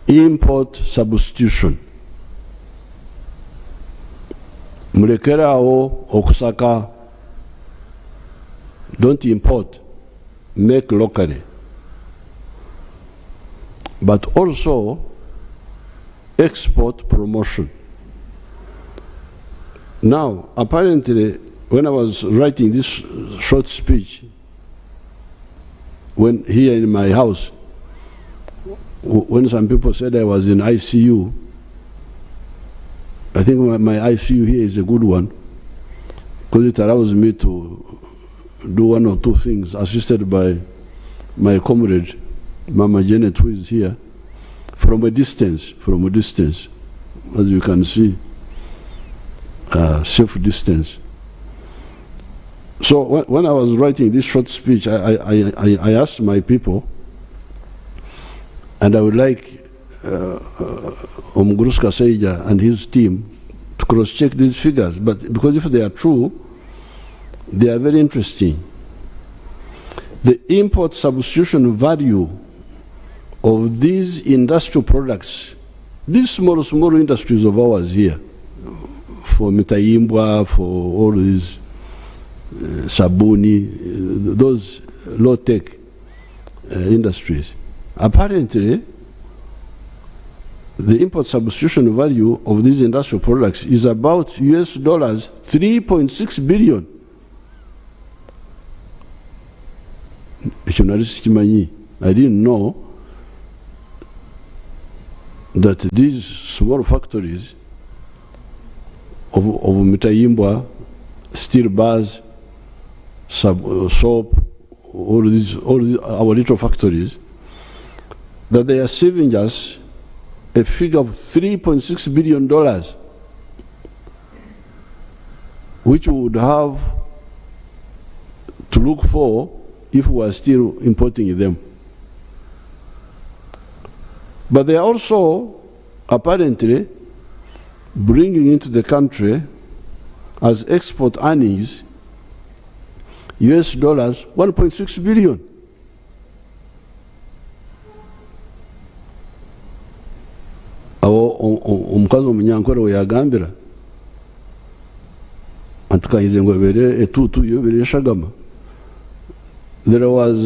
import substitution. Mulekerao okusaka, don't import, make locally. But also export promotion. Now, apparently, when I was writing this short speech, when here in my house, when some people said I was in ICU, I think my ICU here is a good one, because it allows me to do one or two things, assisted by my comrade, Mama Janet, who is here, from a distance, as you can see, safe distance. So when I was writing this short speech, I asked my people, and I would like Omguruska Seija and his team to cross-check these figures, but because if they are true, they are very interesting. The import substitution value of these industrial products, these small industries of ours here, for Mitaimbwa, for all these Sabuni, those low-tech industries, apparently the import substitution value of these industrial products is about US dollars 3.6 billion. I didn't know that these small factories of Mitaimbwa, steel bars, soap, all these our little factories, that they are saving us a figure of $3.6 billion, which we would have to look for if we are still importing them. But they are also apparently bringing into the country as export earnings US dollars 1.6 billion. Omukazi omunyankore we yagambira antukahize ngo ebere etutu yo bere shagama. There was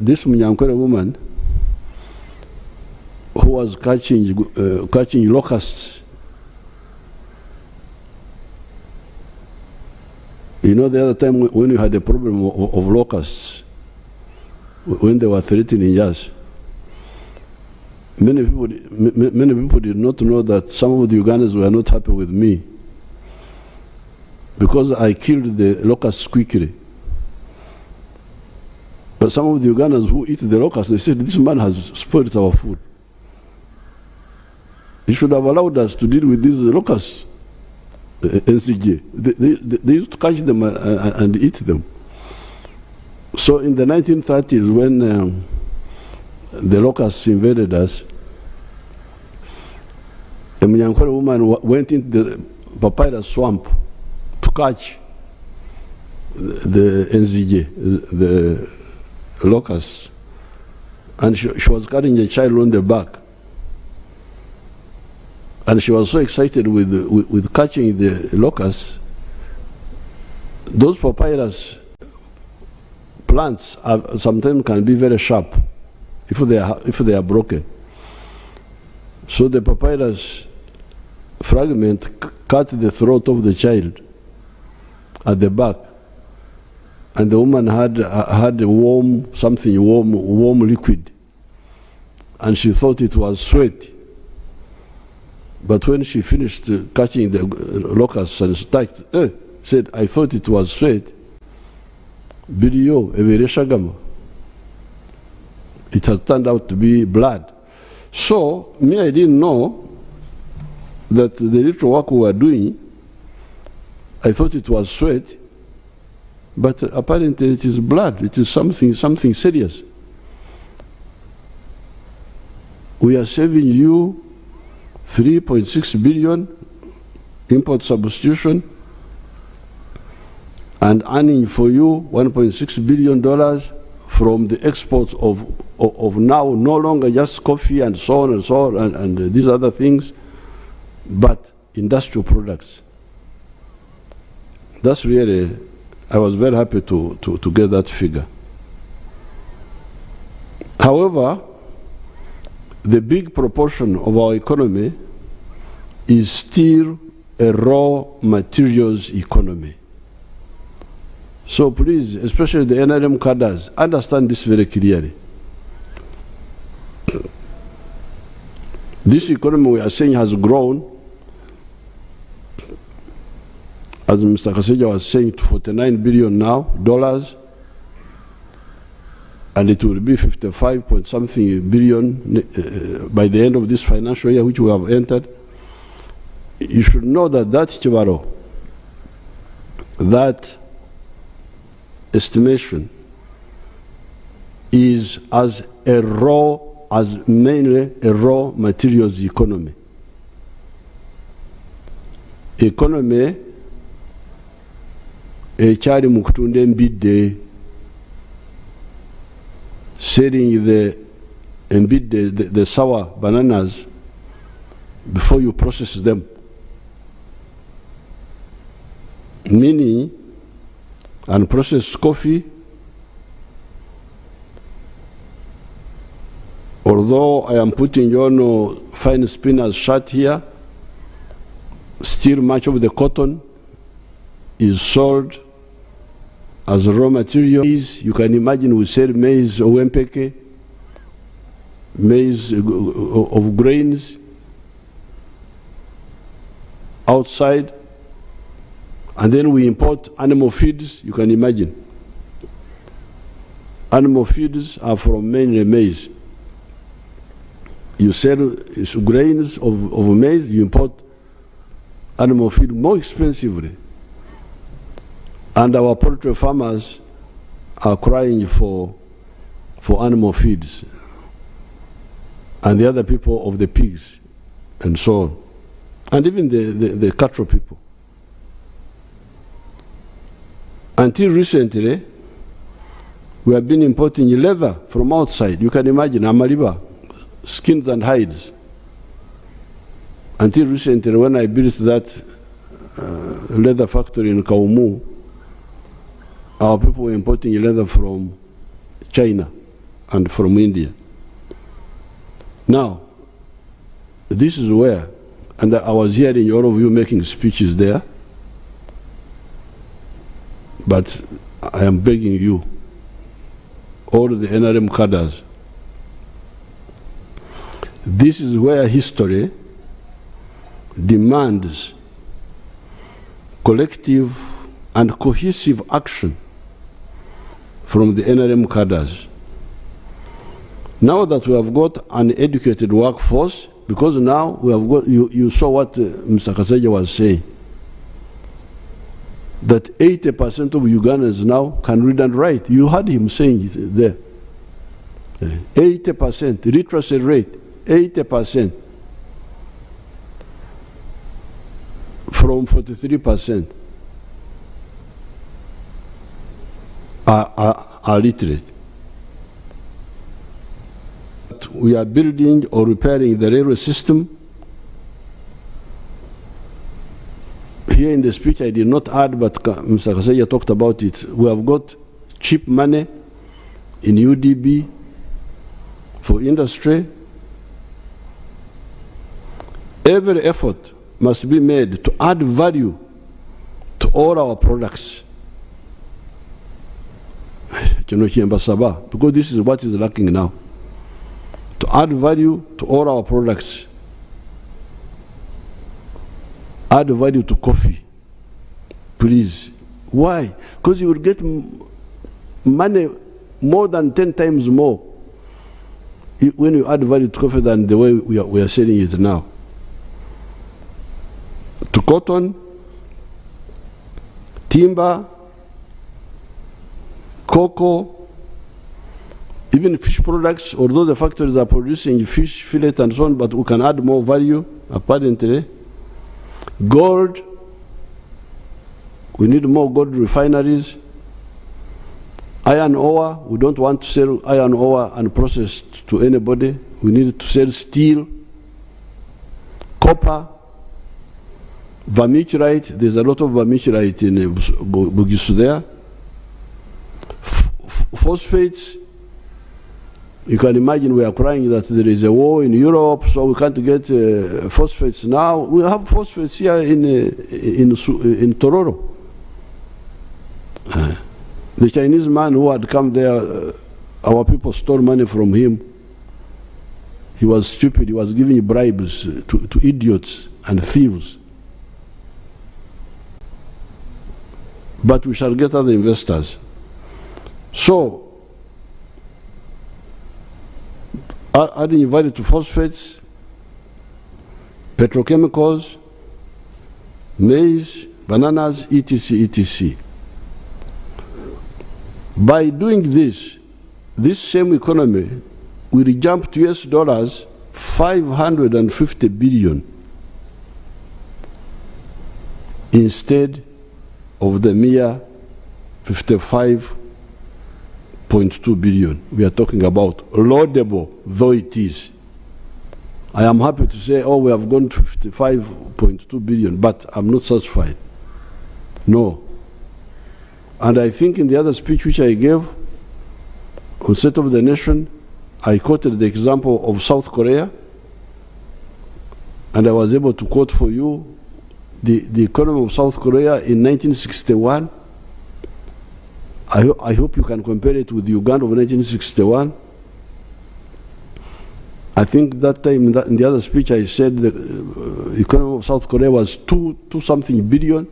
this munyankore woman who was catching locusts. You know, the other time when we had a problem of locusts, when they were threatening us, many people did not know that some of the Ugandans were not happy with me because I killed the locusts quickly. But some of the Ugandans who eat the locusts, they said, this man has spoiled our food. He should have allowed us to deal with these locusts. NCJ. They used to catch them and eat them. So in the 1930s, when the locusts invaded us, a Munyankore woman went into the papyrus swamp to catch the NZJ, the locusts, and she was carrying a child on the back. And she was so excited with catching the locusts. Those papyrus plants sometimes can be very sharp if they are broken. So the papyrus fragment cut the throat of the child at the back, and the woman had a warm liquid, and she thought it was sweat. But when she finished catching the locusts and said, I thought it was sweat. It has turned out to be blood. So, me, I didn't know that the little work we were doing, I thought it was sweat, but apparently it is blood. It is something serious. We are saving you 3.6 billion import substitution and earning for you $1.6 billion from the exports of now no longer just coffee and so on and these other things, but industrial products. That's really, I was very happy to get that figure. However, the big proportion of our economy is still a raw materials economy. So please, especially the NRM cadres, understand this very clearly. This economy we are saying has grown, as Mr. Kaseja was saying, to $49 billion now, and it will be 55 point something billion by the end of this financial year which we have entered. You should know that Chibaro, that estimation is mainly a raw materials economy. Economy ekyali mu kutunda embidde, selling the sour bananas before you process them. Meaning, unprocessed coffee, although I am putting on fine spinner's shirt here, still much of the cotton is sold as raw material. You can imagine we sell maize, owempeke, maize of grains outside, and then we import animal feeds. You can imagine. Animal feeds are from mainly maize. You sell grains of maize, you import animal feed more expensively. And our poultry farmers are crying for animal feeds, and the other people of the pigs, and so on, and even the cattle people. Until recently, we have been importing leather from outside. You can imagine, Amaliba, skins and hides. Until recently, when I built that leather factory in Kaumu, our people were importing leather from China and from India. Now, this is where, and I was hearing all of you making speeches there, but I am begging you, all the NRM cadres, this is where history demands collective and cohesive action from the NRM cadres. Now that we have got an educated workforce, because now we have got, you saw what Mr. Kaseja was saying, that 80% of Ugandans now can read and write. You heard him saying it there. 80%, literacy rate, 80%. From 43% are literate. We are building or repairing the railway system. Here in the speech I did not add, but Mr. Kaseja talked about it. We have got cheap money in UDB for industry. Every effort must be made to add value to all our products. Because this is what is lacking now. To add value to all our products. Add value to coffee, please. Why? Because you will get money more than 10 times more when you add value to coffee than the way we are selling it now. To cotton, timber, cocoa, even fish products, although the factories are producing fish, fillet and so on, but we can add more value apparently. Gold, we need more gold refineries. Iron ore, we don't want to sell iron ore unprocessed to anybody. We need to sell steel, copper, vermiculite. There's a lot of vermiculite in Bugisu there. Phosphates, you can imagine we are crying that there is a war in Europe, so we can't get phosphates now. We have phosphates here in Tororo. The Chinese man who had come there, our people stole money from him. He was stupid. He was giving bribes to idiots and thieves. But we shall get other investors. So, adding value to phosphates, petrochemicals, maize, bananas, etc., etc. By doing this same economy will jump to US dollars 550 billion instead of the mere 55.2 billion we are talking about, laudable though it is. I am happy to say, oh, we have gone to 55.2 billion, but I'm not satisfied. No. And I think in the other speech which I gave on State of the Nation, I quoted the example of South Korea, and I was able to quote for you the economy of South Korea in 1961. I hope you can compare it with Uganda of 1961. I think that time in the other speech I said the economy of South Korea was two something billion.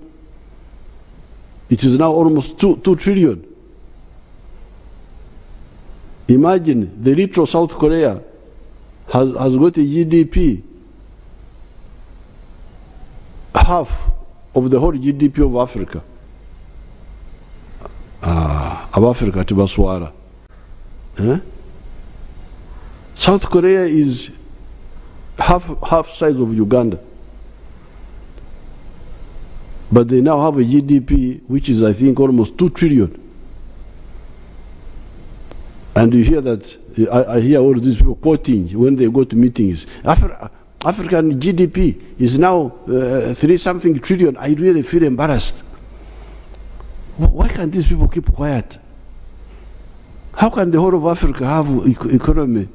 It is now almost 2 trillion. Imagine the little South Korea has got a GDP half of the whole GDP of Africa. Of Africa to Baswara. South Korea is half size of Uganda. But they now have a GDP which is, I think, almost 2 trillion. And you hear that, I hear all these people quoting when they go to meetings. African GDP is now 3-something trillion. I really feel embarrassed. Why can't these people keep quiet? How can the whole of Africa have economy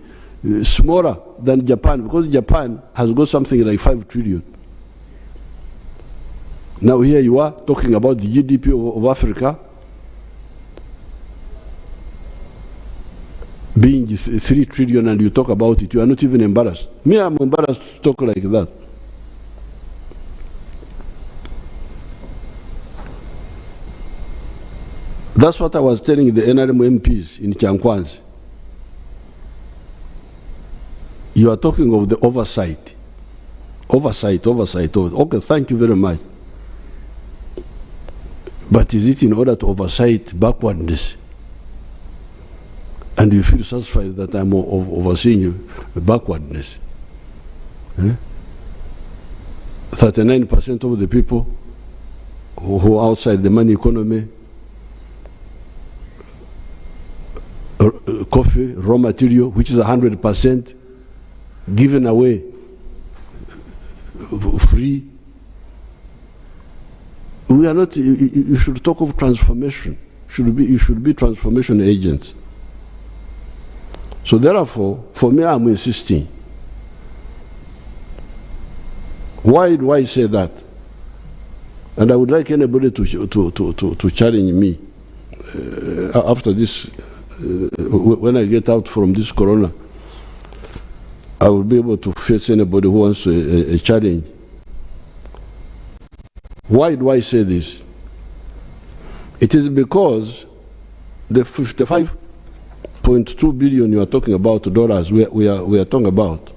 smaller than Japan? Because Japan has got something like 5 trillion. Now here you are talking about the GDP of Africa being 3 trillion and you talk about it. You are not even embarrassed. Me, I'm embarrassed to talk like that. That's what I was telling the NRM MPs in Chankwanzi. You are talking of the oversight. Oversight. Okay, thank you very much. But is it in order to oversight backwardness? And you feel satisfied that I'm overseeing you backwardness? 39% of the people who are outside the money economy, coffee, raw material, which is 100% given away, free. We are not. You should talk of transformation. You should be transformation agents. So therefore, for me, I'm insisting. Why do I say that? And I would like anybody to challenge me after this. When I get out from this corona, I will be able to face anybody who wants a challenge. Why do I say this? It is because the 55.2 billion you are talking about dollars we are talking about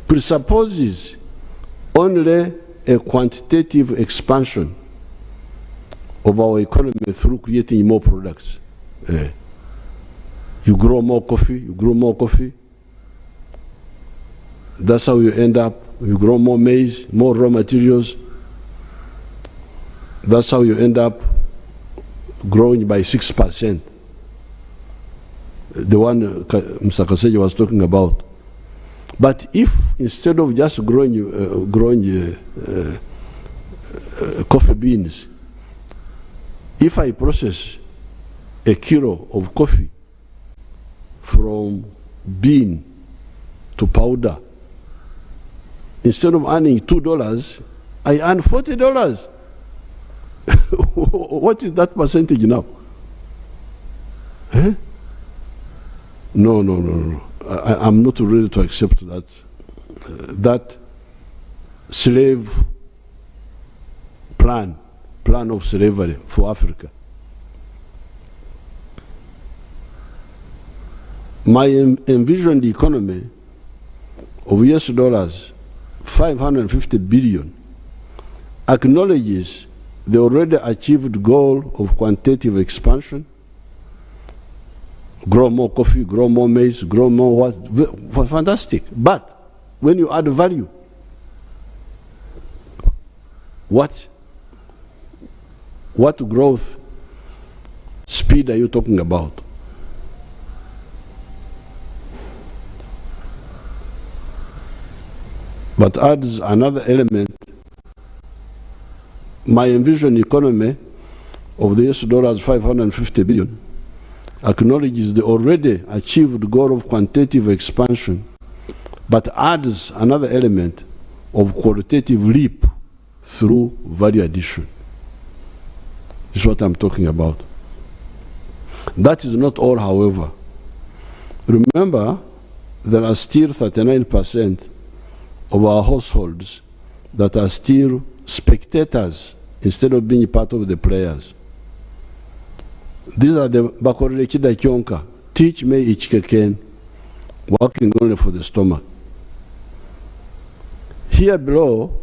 presupposes only a quantitative expansion of our economy through creating more products. You grow more coffee, that's how you end up. You grow more maize, more raw materials, that's how you end up growing by 6%. The one Mr. Kaseja was talking about. But if instead of just growing coffee beans, if I process a kilo of coffee from bean to powder, instead of earning $2, I earn $40. What is that percentage now? No. I'm not ready to accept that. That slave plan of slavery for Africa. My envisioned economy of US dollars, 550 billion, acknowledges the already achieved goal of quantitative expansion. Grow more coffee, grow more maize, grow more what? Fantastic. But when you add value, what growth speed are you talking about? But adds another element. My envisioned economy of the US dollars 550 billion acknowledges the already achieved goal of quantitative expansion, but adds another element of qualitative leap through value addition. This is what I'm talking about. That is not all, however. Remember, there are still 39% of our households that are still spectators instead of being part of the players. These are the Bakorele Chida Kyonka, teach me ichkeken, working only for the stomach. Here below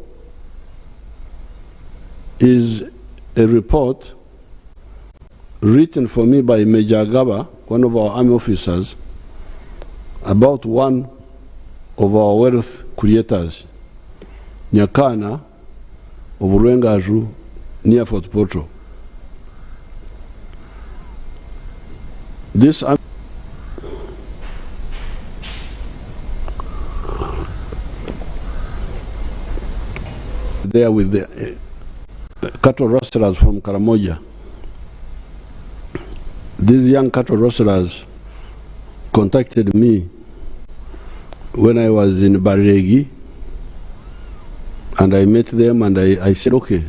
is a report written for me by Major Gaba, one of our army officers, about one of our wealth creators, Nyakana of Rwengaju, near Fort Portal. This there with the cattle rustlers from Karamoja. These young cattle rustlers contacted me when I was in Baregi, and I met them and I said, okay,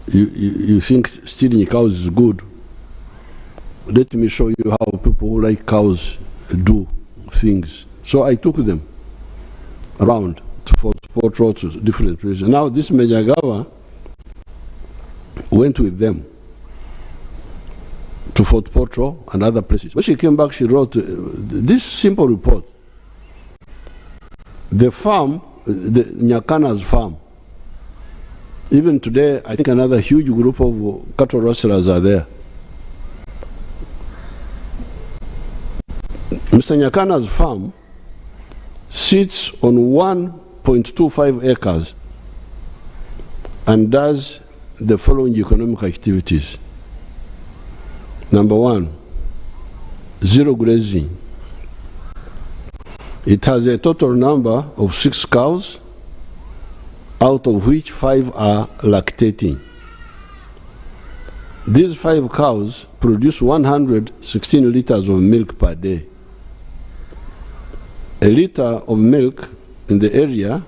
you think stealing cows is good? Let me show you how people who like cows do things. So I took them around to Fort Portal, to different places. Now this Major Gaba went with them. to Fort Portal and other places. When she came back, she wrote this simple report. The farm, the Nyakana's farm, even today, I think another huge group of cattle rustlers are there. Mr. Nyakana's farm sits on 1.25 acres and does the following economic activities. Number one, zero grazing. It has a total number of 6 cows, out of which 5 are lactating. These 5 cows produce 116 liters of milk per day. A liter of milk in the area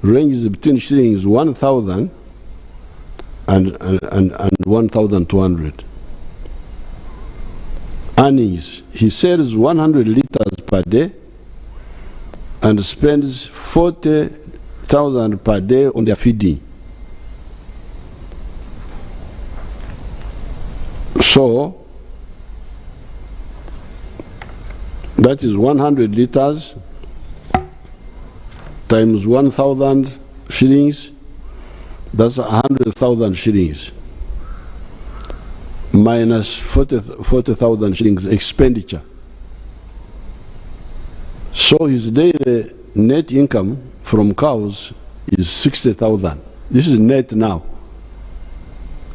ranges between shillings 1,000 and 1,200. Earnings, he sells 100 liters per day and spends 40,000 per day on their feeding. So that is 100 liters times 1,000 shillings, that's 100,000 shillings, minus 40,000 shillings expenditure. So his daily net income from cows is 60,000. This is net now.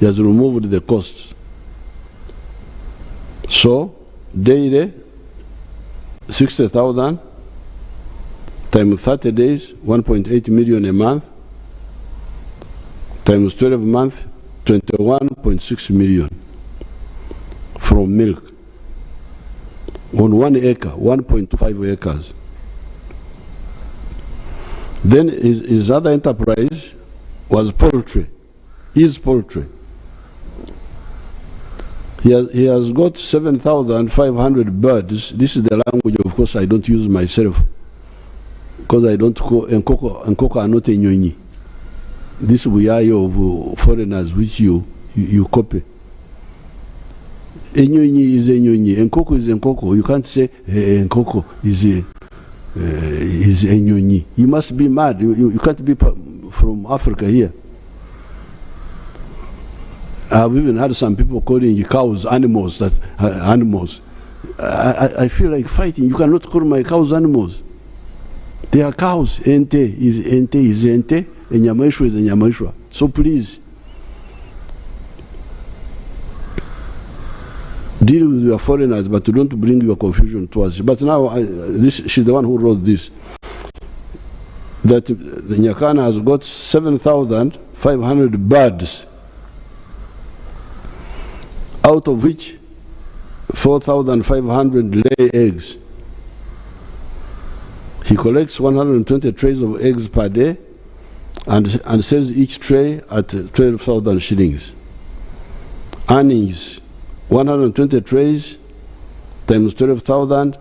He has removed the costs. So daily 60,000 times 30 days, 1.8 million a month, times 12 months, 21.6 million from milk on 1 acre, 1.25 acres. Then his other enterprise was poultry, is poultry. He has got 7,500 birds. This is the language, of course, I don't use myself, because I don't call enkoko are not enyonyi. This we are of foreigners which you copy. Enyonyi is enyonyi, enkoko is enkoko. You can't say enkoko is enyonyi. You must be mad. You can't be from Africa here. I've even had some people calling cows animals. Animals. I feel like fighting. You cannot call my cows animals. They are cows. Ente is ente. Enyamaishwa is enyamaishwa. So please, deal with your foreigners, but don't bring your confusion to us. But now, she's the one who wrote this. That the Nyakana has got 7,500 birds, out of which 4,500 lay eggs. He collects 120 trays of eggs per day and sells each tray at 12,000 shillings. Earnings, 120 trays times 12,000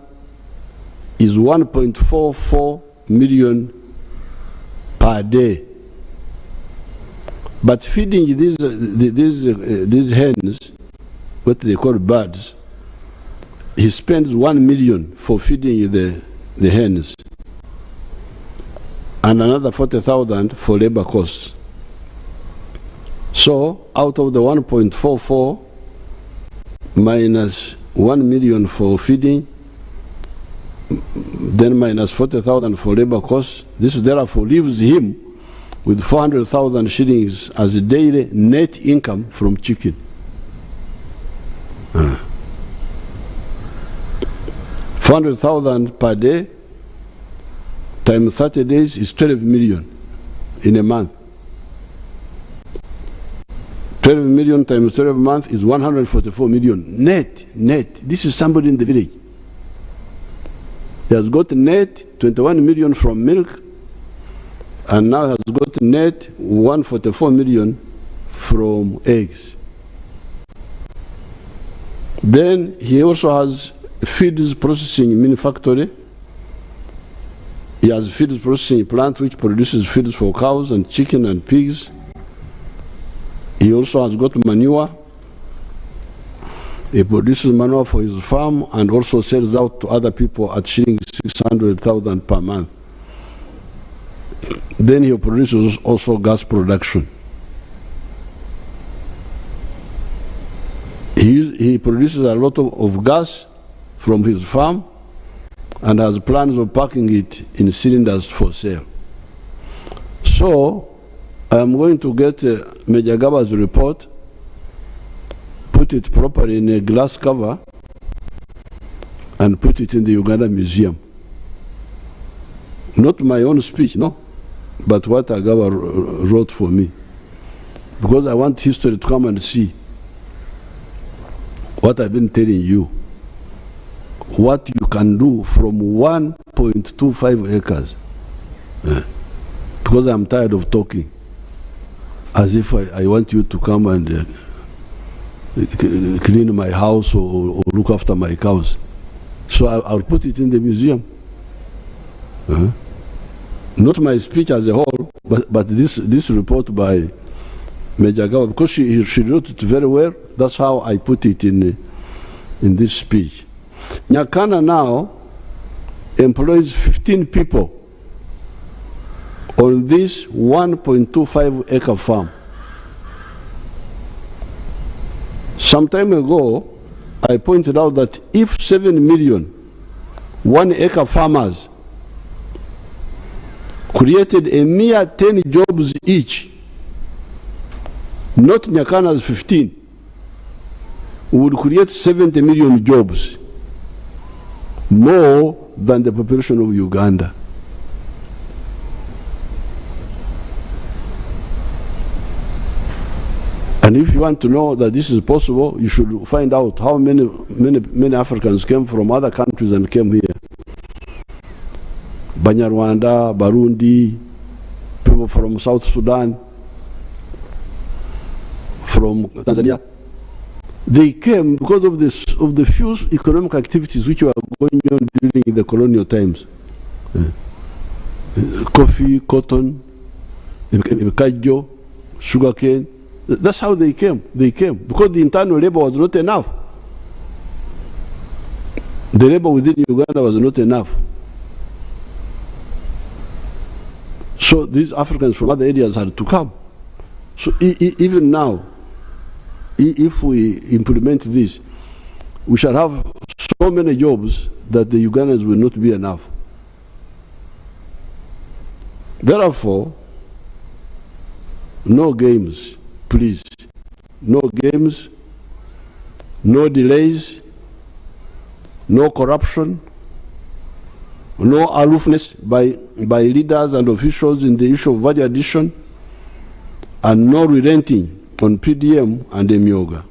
is 1.44 million per day. But feeding these hens, what they call birds, he spends 1 million for feeding the hens, and another 40,000 for labor costs. So out of the 1.44 minus 1 million for feeding, then minus 40,000 for labor costs, this therefore leaves him with 400,000 shillings as a daily net income from chicken. 400,000 per day times 30 days is 12 million in a month. 12 million times 12 months is 144 million net. This is somebody in the village. He has got net 21 million from milk, and now has got net 144 million from eggs. Then he also has feeds processing mini factory. He has feeds processing plant which produces feeds for cows and chicken and pigs. He also has got manure. He produces manure for his farm and also sells out to other people at shilling 600,000 per month. Then he produces also gas production. He produces a lot of gas from his farm and has plans of packing it in cylinders for sale. So I am going to get Major Gaba's report, put it properly in a glass cover, and put it in the Uganda Museum. Not my own speech, no, but what Agaba wrote for me. Because I want history to come and see what I've been telling you. What you can do from 1.25 acres. Because I'm tired of talking. As if I want you to come and clean my house or look after my cows. So I'll put it in the museum. Not my speech as a whole, but this report by Major Gawa, because she wrote it very well. That's how I put it in this speech. Nyakana now employs 15 people on this 1.25 acre farm. Some time ago, I pointed out that if 7 million 1 acre farmers created a mere 10 jobs each, not Nyakana's 15, would create 70 million jobs, more than the population of Uganda. And if you want to know that this is possible, you should find out how many Africans came from other countries and came here. Banyarwanda, Barundi, people from South Sudan, from Tanzania. They came because of the few economic activities which were going on during the colonial times. Coffee, cotton, kajo, sugarcane. That's how they came. They came because the internal labor was not enough. The labor within Uganda was not enough. So these Africans from other areas had to come. So even now, if we implement this, we shall have so many jobs that the Ugandans will not be enough. Therefore, no games, please. No games, no delays, no corruption, no aloofness by leaders and officials in the issue of value addition, and no relenting on PDM and Emyoga.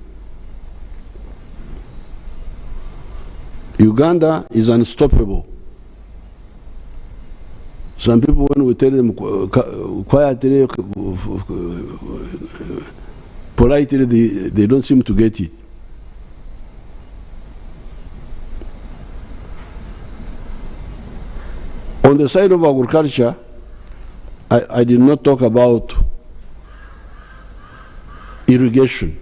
Uganda is unstoppable. Some people, when we tell them quietly, politely, they don't seem to get it. On the side of agriculture, I did not talk about irrigation,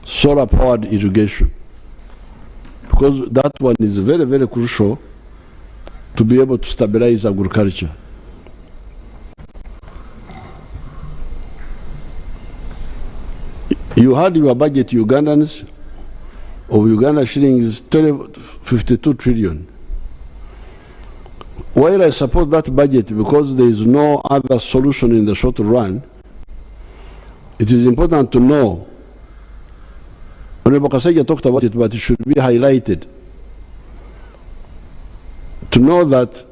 solar-powered irrigation, because that one is very, very crucial to be able to stabilize agriculture. You had your budget, Ugandans, of Uganda shillings 52 trillion. While I support that budget because there is no other solution in the short run, it is important to know, Honorable Kasaija talked about it, but it should be highlighted, to know that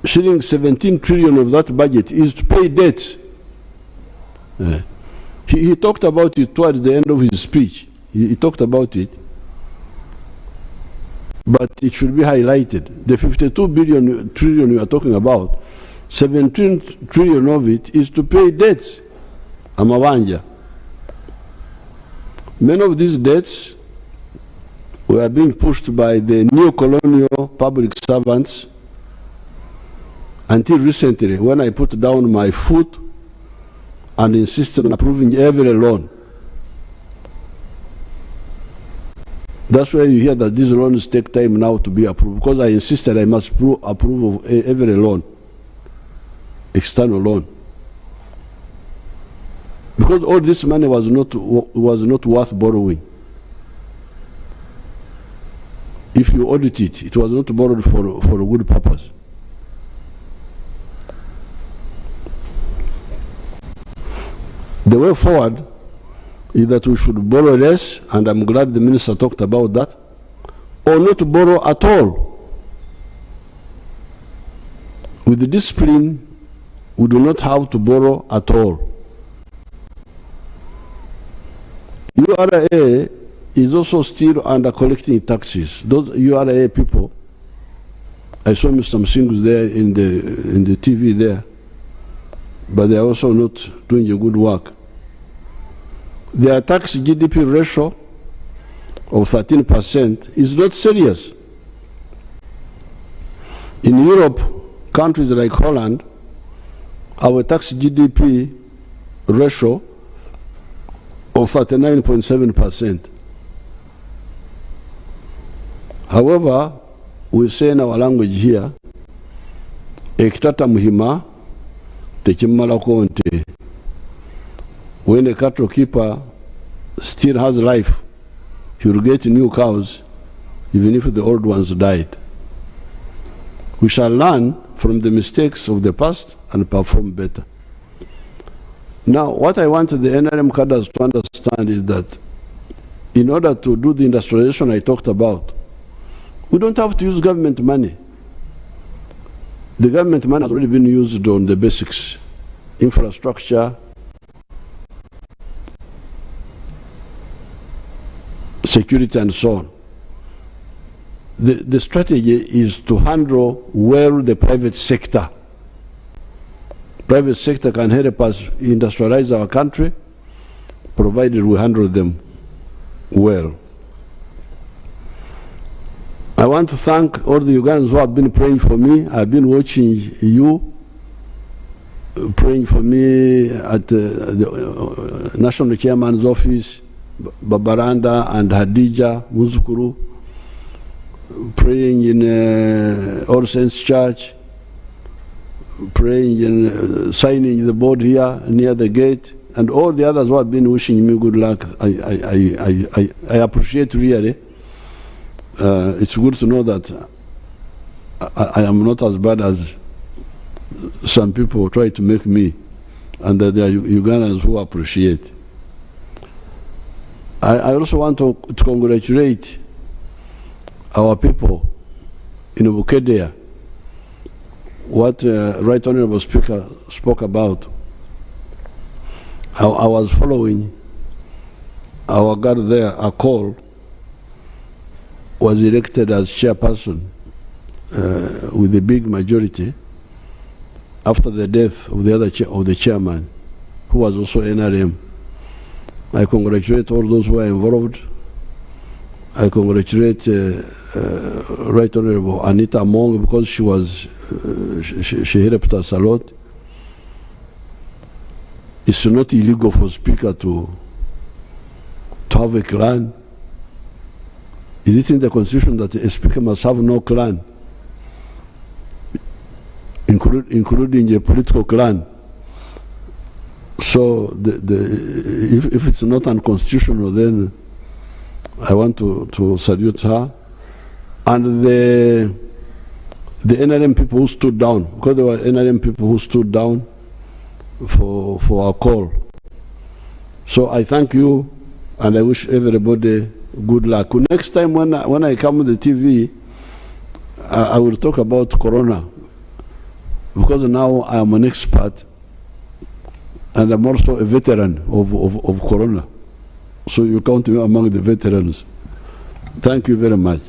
shilling 17 trillion of that budget is to pay debts. He talked about it towards the end of his speech. He talked about it, but it should be highlighted. The 52 trillion we are talking about, 17 trillion of it is to pay debts. Amawanja. Many of these debts were being pushed by the neo-colonial public servants until recently, when I put down my foot and insisted on approving every loan. That's why you hear that these loans take time now to be approved, because I insisted I must approve of every loan, external loan. Because all this money was not worth borrowing. If you audit it, it was not borrowed for a good purpose. The way forward is that we should borrow less, and I'm glad the minister talked about that, or not to borrow at all. With the discipline, we do not have to borrow at all. URA is also still under collecting taxes. Those URA people, I saw Mr. Msingus there in the TV there, but they are also not doing a good work. Their tax GDP ratio of 13% is not serious. In Europe, countries like Holland, our tax GDP ratio of 39.7%. However, we say in our language here, ekitata muhima tekimala konte. When a cattle keeper still has life, he will get new cows, even if the old ones died. We shall learn from the mistakes of the past and perform better. Now, what I want the NRM cadres to understand is that in order to do the industrialization I talked about, we don't have to use government money. The government money has already been used on the basics, infrastructure, security, and so on. The strategy is to handle well the private sector. Private sector can help us industrialize our country, provided we handle them well. I want to thank all the Ugandans who have been praying for me. I've been watching you praying for me at the National Chairman's office, Babaranda and Hadija Muzukuru, praying in All Saints Church, praying in signing the board here near the gate, and all the others who have been wishing me good luck. I appreciate really. It's good to know that I am not as bad as some people try to make me, and that there are Ugandans who appreciate. I also want to congratulate our people in Bukedea. What Right Honorable Speaker spoke about, I was following our guard there, a call, was elected as chairperson with a big majority after the death of the chairman, who was also NRM. I congratulate all those who are involved. I congratulate Right Honorable Anita Among, because she was she helped us a lot. It's not illegal for Speaker to have a clan. Is it in the Constitution that a Speaker must have no clan, including a political clan? So if it's not unconstitutional, then I want to salute her. And the NRM people who stood down, because there were NRM people who stood down for our call. So I thank you, and I wish everybody good luck. Next time when I come on the TV, I will talk about Corona, because now I am an expert, and I'm also a veteran of Corona. So you count me among the veterans. Thank you very much.